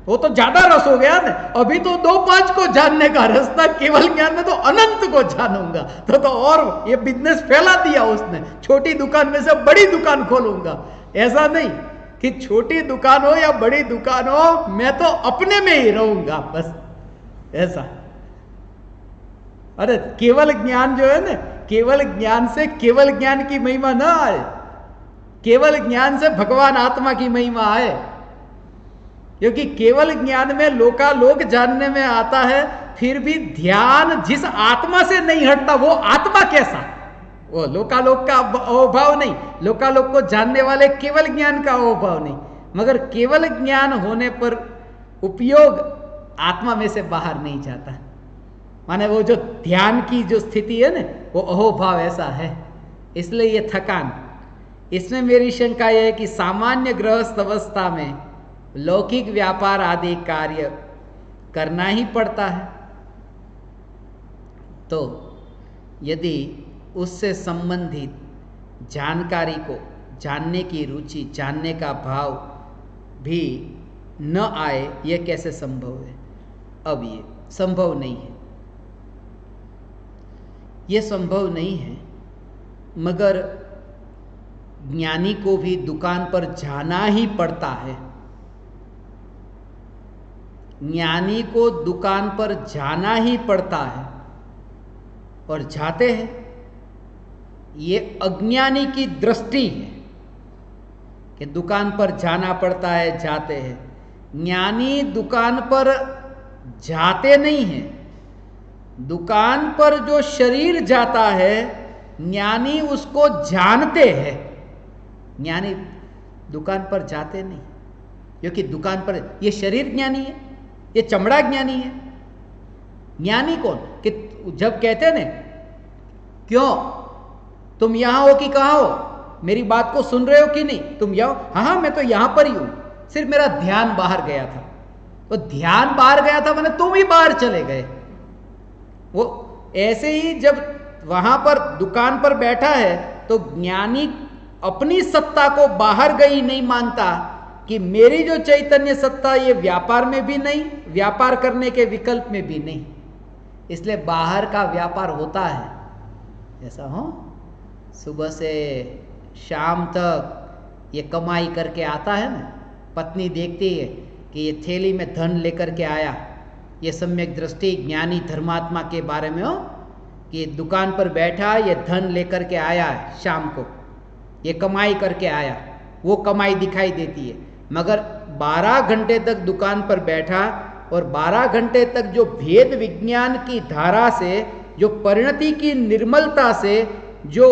वो तो ज्यादा रस हो गया ना। अभी तो 2-5 को जानने का रस था, केवल ज्ञान में तो अनंत को जानूंगा। तो और ये बिजनेस फैला दिया उसने, छोटी दुकान में से बड़ी दुकान खोलूंगा। ऐसा नहीं कि छोटी दुकान हो या बड़ी दुकान हो, मैं तो अपने में ही रहूंगा बस, ऐसा। अरे केवल ज्ञान जो है ना, केवल ज्ञान से केवल ज्ञान की महिमा ना आए, केवल ज्ञान से भगवान आत्मा की महिमा आए। क्योंकि केवल ज्ञान में लोकालोक जानने में आता है, फिर भी ध्यान जिस आत्मा से नहीं हटता वो आत्मा कैसा? वो लोकालोक का अभाव नहीं, लोकालोक को जानने वाले केवल ज्ञान का अभाव नहीं, मगर केवल ज्ञान होने पर उपयोग आत्मा में से बाहर नहीं जाता। माने वो जो ध्यान की जो स्थिति है ना, वो अहोभाव ऐसा है। इसलिए ये थकान। इसमें मेरी शंका यह है कि सामान्य गृहस्थ अवस्था में लौकिक व्यापार आदि कार्य करना ही पड़ता है। तो यदि उससे संबंधित जानकारी को, जानने की रुचि, जानने का भाव भी न आए, यह कैसे संभव है? अब ये संभव नहीं है, यह संभव नहीं है। मगर ज्ञानी को भी दुकान पर जाना ही पड़ता है। ज्ञानी को दुकान पर जाना ही पड़ता है और जाते हैं। ये अज्ञानी की दृष्टि है कि दुकान पर जाना पड़ता है, जाते हैं। ज्ञानी दुकान पर जाते नहीं हैं। दुकान पर जो शरीर जाता है, ज्ञानी उसको जानते हैं। ज्ञानी दुकान पर जाते नहीं, क्योंकि दुकान पर ये शरीर ज्ञानी है, ये चमड़ा ज्ञानी है। ज्ञानी कौन? कि जब कहते हैं ना, क्यों तुम यहां हो कि कहां हो, मेरी बात को सुन रहे हो कि नहीं, तुम यहां? हाँ हाँ, मैं तो यहां पर ही हूं, सिर्फ मेरा ध्यान बाहर गया था। तो ध्यान बाहर गया था मैंने, तुम ही बाहर चले गए। वो ऐसे ही जब वहां पर दुकान पर बैठा है तो ज्ञानी अपनी सत्ता को बाहर गई नहीं मानता कि मेरी जो चैतन्य सत्ता ये व्यापार में भी नहीं, व्यापार करने के विकल्प में भी नहीं, इसलिए बाहर का व्यापार होता है। ऐसा हो सुबह से शाम तक ये कमाई करके आता है ना, पत्नी देखती है कि ये थैली में धन लेकर के आया, ये सम्यक दृष्टि ज्ञानी धर्मात्मा के बारे में हो कि दुकान पर बैठा ये धन लेकर के आया है, शाम को ये कमाई करके आया, वो कमाई दिखाई देती है। मगर 12 घंटे तक दुकान पर बैठा और 12 घंटे तक जो भेद विज्ञान की धारा से, जो परिणति की निर्मलता से, जो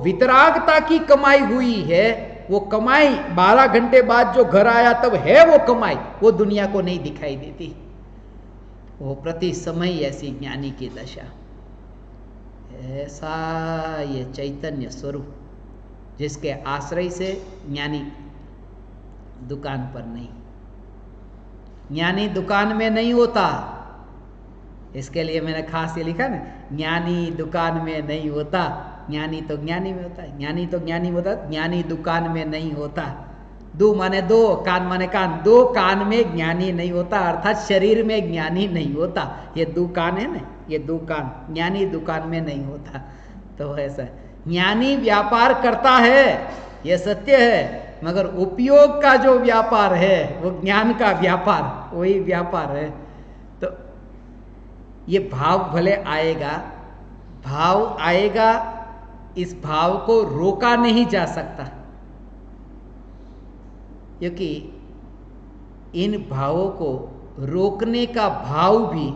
वितरागता की कमाई हुई है, वो कमाई 12 घंटे बाद जो घर आया तब है वो कमाई, वो दुनिया को नहीं दिखाई देती। वो प्रति समय ऐसी ज्ञानी की दशा। ऐसा ये चैतन्य स्वरूप जिसके आश्रय से ज्ञानी दुकान पर नहीं, ज्ञानी दुकान में नहीं होता। इसके लिए मैंने खास ये लिखा ना, ज्ञानी दुकान में नहीं होता, ज्ञानी तो ज्ञानी में होता है, ज्ञानी तो ज्ञानी में होता है, ज्ञानी दुकान में नहीं होता। दो माने दो, कान माने कान, दो कान में ज्ञानी नहीं होता, अर्थात शरीर में ज्ञानी नहीं होता। ये दुकान है ना, ये दुकान, ज्ञानी दुकान में नहीं होता। तो ऐसा ज्ञानी व्यापार करता है, ये सत्य है, मगर उपयोग का जो व्यापार है वो ज्ञान का व्यापार, वही व्यापार है। तो ये भाव भले आएगा, भाव आएगा, इस भाव को रोका नहीं जा सकता, क्योंकि इन भावों को रोकने का भाव भी,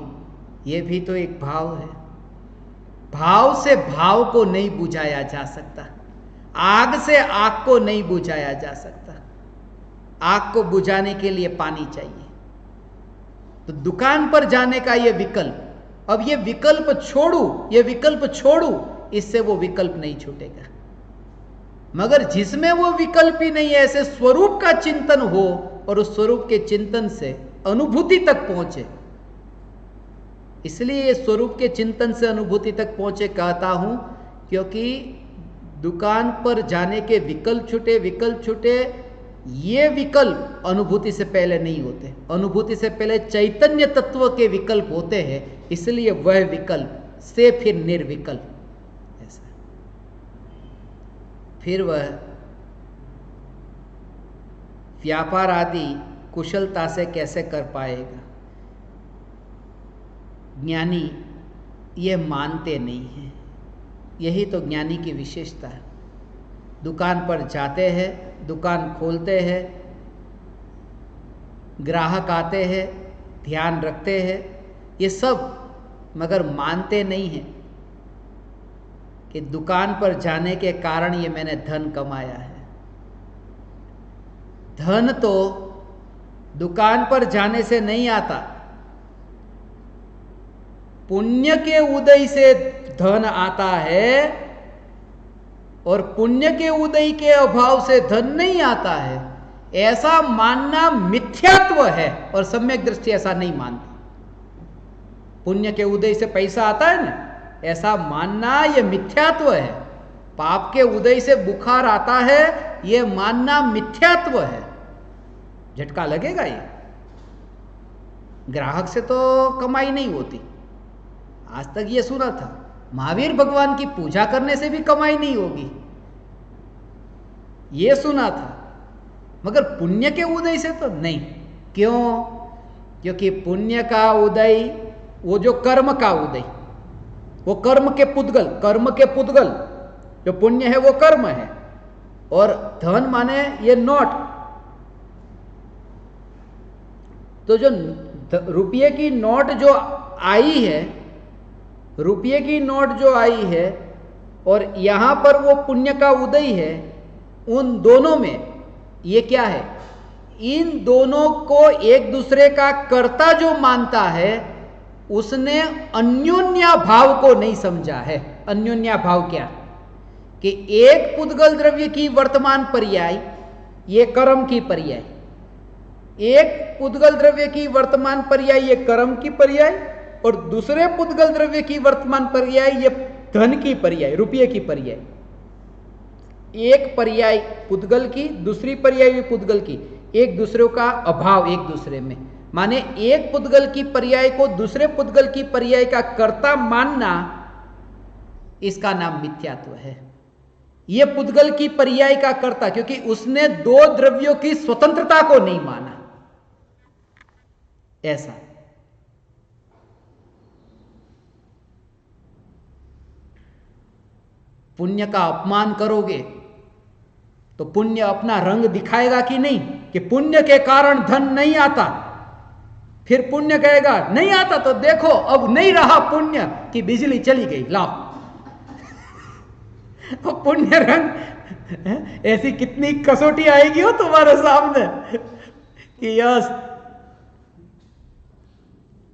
ये भी तो एक भाव है। भाव से भाव को नहीं बुझाया जा सकता, आग से आग को नहीं बुझाया जा सकता। आग को बुझाने के लिए पानी चाहिए। तो दुकान पर जाने का ये विकल्प, अब ये विकल्प छोड़ू, ये विकल्प छोड़ू, इससे वो विकल्प नहीं छूटेगा। मगर जिसमें वो विकल्प ही नहीं है, ऐसे स्वरूप का चिंतन हो और उस स्वरूप के चिंतन से अनुभूति तक पहुंचे, इसलिए स्वरूप के चिंतन से अनुभूति तक पहुंचे कहता हूं, क्योंकि दुकान पर जाने के विकल्प छूटे, विकल्प छूटे, ये विकल्प अनुभूति से पहले नहीं होते। अनुभूति से पहले चैतन्य तत्व के विकल्प होते हैं, इसलिए वह विकल्प से फिर निर्विकल्प, ऐसा फिर वह व्यापार आदि कुशलता से कैसे कर पाएगा। ज्ञानी ये मानते नहीं हैं, यही तो ज्ञानी की विशेषता है। दुकान पर जाते हैं, दुकान खोलते हैं, ग्राहक आते हैं, ध्यान रखते हैं, ये सब, मगर मानते नहीं हैं कि दुकान पर जाने के कारण ये मैंने धन कमाया है। धन तो दुकान पर जाने से नहीं आता, पुण्य के उदय से धन आता है, और पुण्य के उदय के अभाव से धन नहीं आता है। ऐसा मानना मिथ्यात्व है, और सम्यक दृष्टि ऐसा नहीं मानती। पुण्य के उदय से पैसा आता है ना, ऐसा मानना ये मिथ्यात्व है। पाप के उदय से बुखार आता है, ये मानना मिथ्यात्व है। झटका लगेगा ये। ग्राहक से तो कमाई नहीं होती, आज तक ये सुना था। महावीर भगवान की पूजा करने से भी कमाई नहीं होगी, ये सुना था, मगर पुण्य के उदय से तो नहीं। क्यों? क्योंकि पुण्य का उदय, वो जो कर्म का उदय, वो कर्म के पुद्गल, जो पुण्य है वो कर्म है, और धन माने ये नोट। तो जो रुपये की नोट जो आई है, रुपये की नोट जो आई है और यहां पर वो पुण्य का उदय है, उन दोनों में ये क्या है, इन दोनों को एक दूसरे का कर्ता जो मानता है उसने अन्योन्या भाव को नहीं समझा है। अन्योन्या भाव क्या, कि एक पुद्गल द्रव्य की वर्तमान पर्याय ये कर्म की पर्याय, एक पुद्गल द्रव्य की वर्तमान पर्याय ये कर्म की पर्याय, और दूसरे पुद्गल द्रव्य की वर्तमान पर्याय ये धन की पर्याय, रुपये की पर्याय। एक पर्याय पुद्गल की, दूसरी पर्याय भी पुद्गल की, एक दूसरे का अभाव एक दूसरे में, माने एक पुद्गल की पर्याय को दूसरे पुद्गल की पर्याय का कर्ता मानना, इसका नाम मिथ्यात्व है। यह पुद्गल की पर्याय का कर्ता, क्योंकि उसने दो द्रव्यों की स्वतंत्रता को नहीं माना। ऐसा पुण्य का अपमान करोगे तो पुण्य अपना रंग दिखाएगा कि नहीं, कि पुण्य के कारण धन नहीं आता। फिर पुण्य कहेगा नहीं आता तो देखो अब नहीं रहा पुण्य की बिजली चली गई, लाओ। तो पुण्य रंग, ऐसी कितनी कसौटी आएगी हो तुम्हारे सामने कि यस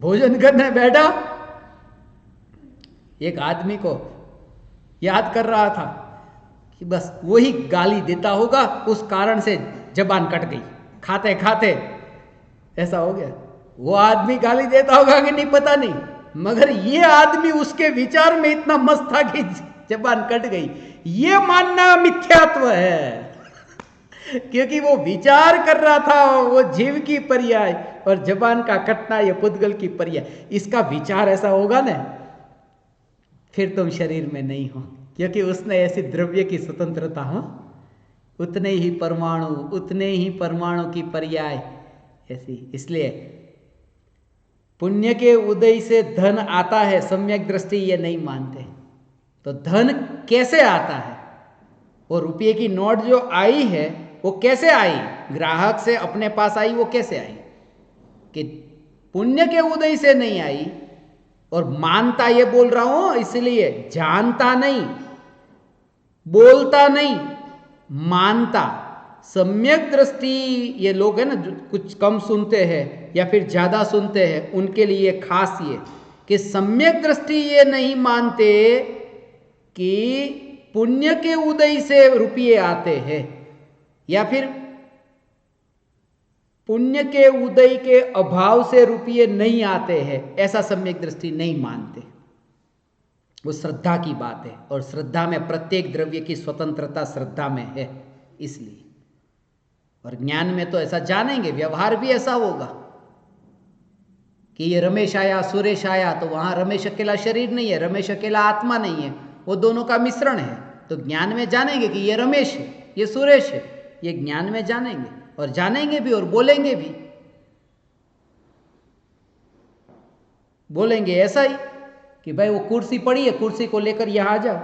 भोजन करने बैठा, एक आदमी को याद कर रहा था कि बस वही गाली देता होगा, उस कारण से जबान कट गई खाते खाते, ऐसा हो गया। वो आदमी गाली देता होगा कि नहीं पता नहीं, मगर ये आदमी उसके विचार में इतना मस्त था कि जबान कट गई। ये मानना मिथ्यात्व है, क्योंकि वो विचार कर रहा था वो जीव की पर्याय और जबान का कटना ये पुद्गल की पर्याय। इसका विचार ऐसा होगा ना, फिर तुम शरीर में नहीं हो, क्योंकि उसने ऐसी द्रव्य की स्वतंत्रता हो, उतने ही परमाणु की पर्याय ऐसी। इसलिए पुण्य के उदय से धन आता है, सम्यक दृष्टि ये नहीं मानते। तो धन कैसे आता है, वो रुपये की नोट जो आई है वो कैसे आई, ग्राहक से अपने पास आई, वो कैसे आई, कि पुण्य के उदय से नहीं आई। और मानता ये बोल रहा हूं इसलिए, जानता नहीं, बोलता नहीं, मानता। सम्यक दृष्टि ये लोग है ना जो कुछ कम सुनते हैं या फिर ज्यादा सुनते हैं, उनके लिए खास ये कि सम्यक दृष्टि ये नहीं मानते कि पुण्य के उदय से रुपये आते हैं, या फिर पुण्य के उदय के अभाव से रुपये नहीं आते हैं, ऐसा सम्यक दृष्टि नहीं मानते। वो श्रद्धा की बात है, और श्रद्धा में प्रत्येक द्रव्य की स्वतंत्रता श्रद्धा में है इसलिए। और ज्ञान में तो ऐसा जानेंगे, व्यवहार भी ऐसा होगा कि ये रमेश आया सुरेश आया, तो वहां रमेश अकेला शरीर नहीं है, रमेश अकेला आत्मा नहीं है, वो दोनों का मिश्रण है। तो ज्ञान में जानेंगे कि ये रमेश है, ये सुरेश है, ये ज्ञान में जानेंगे, और जानेंगे भी और बोलेंगे भी। बोलेंगे ऐसा ही कि भाई वो कुर्सी पड़ी है, कुर्सी को लेकर यहां आ जाओ,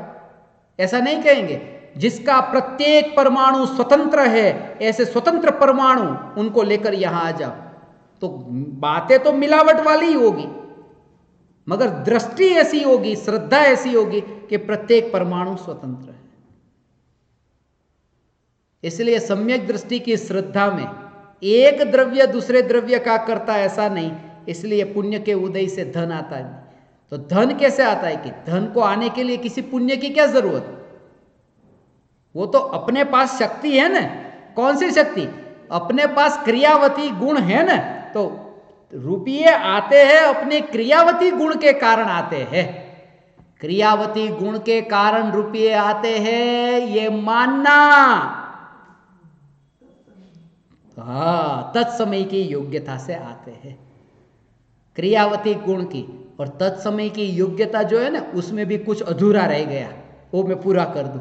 ऐसा नहीं कहेंगे। जिसका प्रत्येक परमाणु स्वतंत्र है, ऐसे स्वतंत्र परमाणु उनको लेकर यहां आ जाओ। तो बातें तो मिलावट वाली ही होगी, मगर दृष्टि ऐसी होगी, श्रद्धा ऐसी होगी कि प्रत्येक परमाणु स्वतंत्र है। इसलिए सम्यक दृष्टि की श्रद्धा में एक द्रव्य दूसरे द्रव्य का करता ऐसा नहीं। इसलिए पुण्य के उदय से धन आता है। तो धन कैसे आता है, कि धन को आने के लिए किसी पुण्य की क्या जरूरत, वो तो अपने पास शक्ति है ना। कौन सी शक्ति, अपने पास क्रियावती गुण है ना। तो रुपये आते हैं अपने क्रियावती गुण के कारण आते हैं, क्रियावती गुण के कारण रुपये आते हैं, ये मानना। हाँ, तत्समय की योग्यता से आते हैं, क्रियावती गुण की। और तत्समय की योग्यता जो है ना, उसमें भी कुछ अधूरा रह गया, वो मैं पूरा कर दूं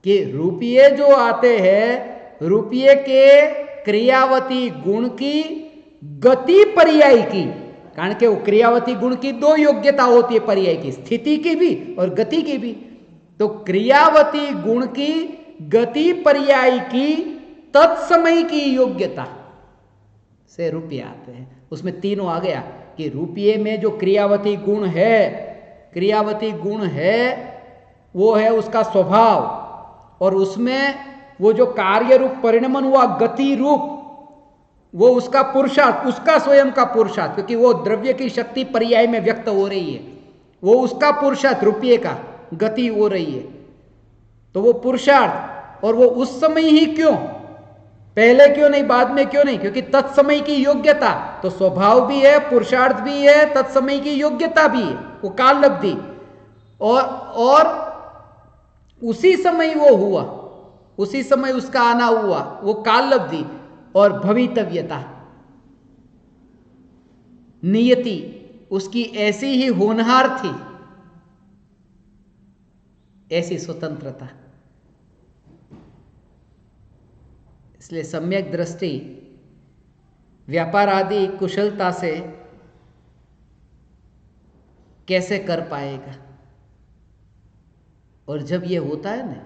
कि रुपये जो आते हैं, रुपये के क्रियावती गुण की गति पर्याय की, कारण के वो क्रियावती गुण की दो योग्यता होती है पर्याय की, स्थिति की भी और गति की भी। तो क्रियावती गुण की गति पर्याय की तत्समय की योग्यता से रुपये आते हैं। उसमें तीनों आ गया कि रुपये में जो क्रियावती गुण है, क्रियावती गुण है वो है उसका स्वभाव, और उसमें वो जो कार्य रूप परिणमन हुआ गति रूप, वो उसका पुरुषार्थ, उसका स्वयं का पुरुषार्थ, क्योंकि वो द्रव्य की शक्ति पर्याय में व्यक्त हो रही है, वो उसका पुरुषार्थ रुपये का गति हो रही है। तो वो पुरुषार्थ, और वो उस समय ही क्यों, पहले क्यों नहीं, बाद में क्यों नहीं, क्योंकि तत्समय की योग्यता। तो स्वभाव भी है, पुरुषार्थ भी है, तत्समय की योग्यता भी है, वो काल लब्धि, और उसी समय वो हुआ, उसी समय उसका आना हुआ, वो काल लब्धि और भवितव्यता, नियति उसकी ऐसी ही होनहार थी, ऐसी स्वतंत्रता। इसलिए सम्यक दृष्टि व्यापार आदि कुशलता से कैसे कर पाएगा। और जब ये होता है ना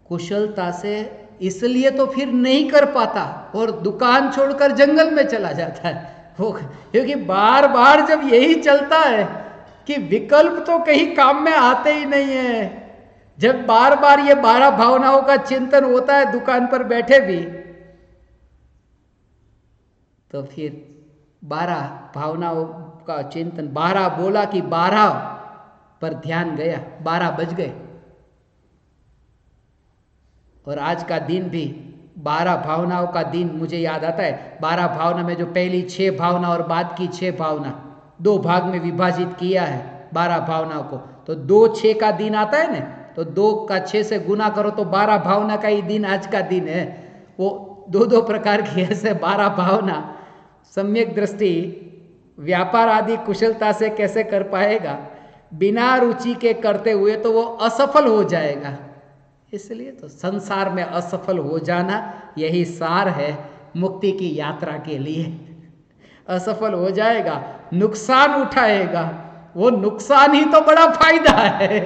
कुशलता से, इसलिए तो फिर नहीं कर पाता और दुकान छोड़कर जंगल में चला जाता है वो, क्योंकि बार बार जब यही चलता है कि विकल्प तो कहीं काम में आते ही नहीं है, जब बार बार ये 12 भावनाओं का चिंतन होता है दुकान पर बैठे भी, तो फिर 12 भावनाओं का चिंतन, 12 बोला कि 12 पर ध्यान गया, 12 बज गए। और आज का दिन भी 12 भावनाओं का दिन मुझे याद आता है। 12 भावना में जो पहली 6 भावना और बाद की 6 भावना 2 भाग में विभाजित किया है 12 भावनाओं को, तो 2-6 का दिन आता है ना, तो 2 का 6 से गुना करो तो 12 भावना का ही दिन आज का दिन है। वो 2-2 प्रकार की ऐसे 12 भावना सम्यक दृष्टि व्यापार आदि कुशलता से कैसे कर पाएगा, बिना रुचि के करते हुए तो वो असफल हो जाएगा। इसलिए तो संसार में असफल हो जाना यही सार है मुक्ति की यात्रा के लिए। असफल हो जाएगा, नुकसान उठाएगा, वो नुकसान ही तो बड़ा फायदा है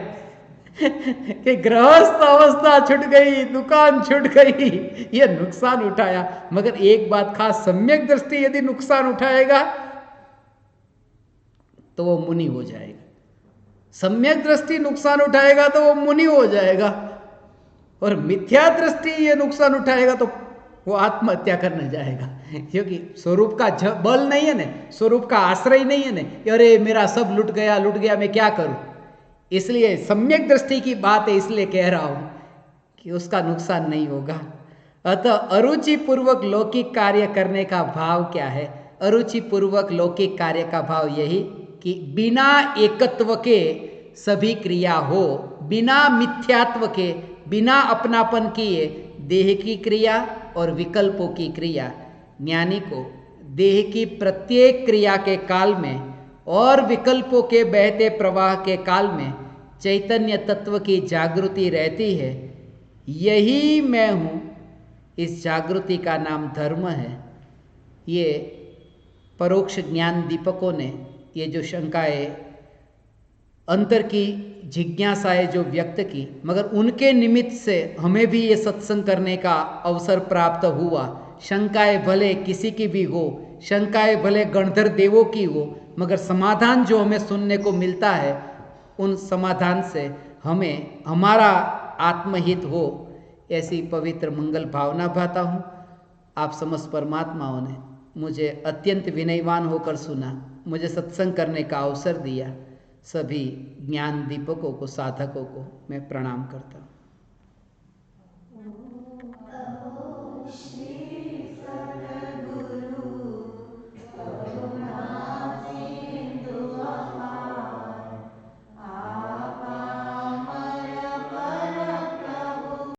कि गृहस्थ अवस्था छूट गई, दुकान छूट गई, ये नुकसान उठाया। मगर एक बात खास, सम्यक दृष्टि यदि नुकसान उठाएगा तो वो मुनि हो जाएगा। सम्यक दृष्टि नुकसान उठाएगा तो वो मुनि हो जाएगा, और मिथ्या दृष्टि ये नुकसान उठाएगा तो वो आत्महत्या करने जाएगा, क्योंकि स्वरूप का बल नहीं है ना, स्वरूप का आश्रय नहीं है ना। अरे मेरा सब लुट गया, मैं क्या करूं। इसलिए सम्यक दृष्टि की बात है, इसलिए कह रहा हूं कि उसका नुकसान नहीं होगा। अतः अरुचि पूर्वक लौकिक कार्य करने का भाव क्या है? अरुचि पूर्वक लौकिक कार्य का भाव यही कि बिना एकत्व के सभी क्रिया हो, बिना मिथ्यात्व के, बिना अपनापन किए देह की क्रिया और विकल्पों की क्रिया। ज्ञानी को देह की प्रत्येक क्रिया के काल में और विकल्पों के बहते प्रवाह के काल में चैतन्य तत्व की जागृति रहती है। यही मैं हूँ, इस जागृति का नाम धर्म है। ये परोक्ष ज्ञान दीपकों ने ये जो शंकाएं, अंतर की जिज्ञासाएं जो व्यक्त की, मगर उनके निमित्त से हमें भी ये सत्संग करने का अवसर प्राप्त हुआ। शंकाएं भले किसी की भी हो, शंकाएं भले गणधर देवों की हो, मगर समाधान जो हमें सुनने को मिलता है, उन समाधान से हमें हमारा आत्महित हो, ऐसी पवित्र मंगल भावना भाता हूँ। आप समस्त परमात्माओं ने मुझे अत्यंत विनयवान होकर सुना, मुझे सत्संग करने का अवसर दिया। सभी ज्ञान दीपकों को, साधकों को मैं प्रणाम करता हूँ।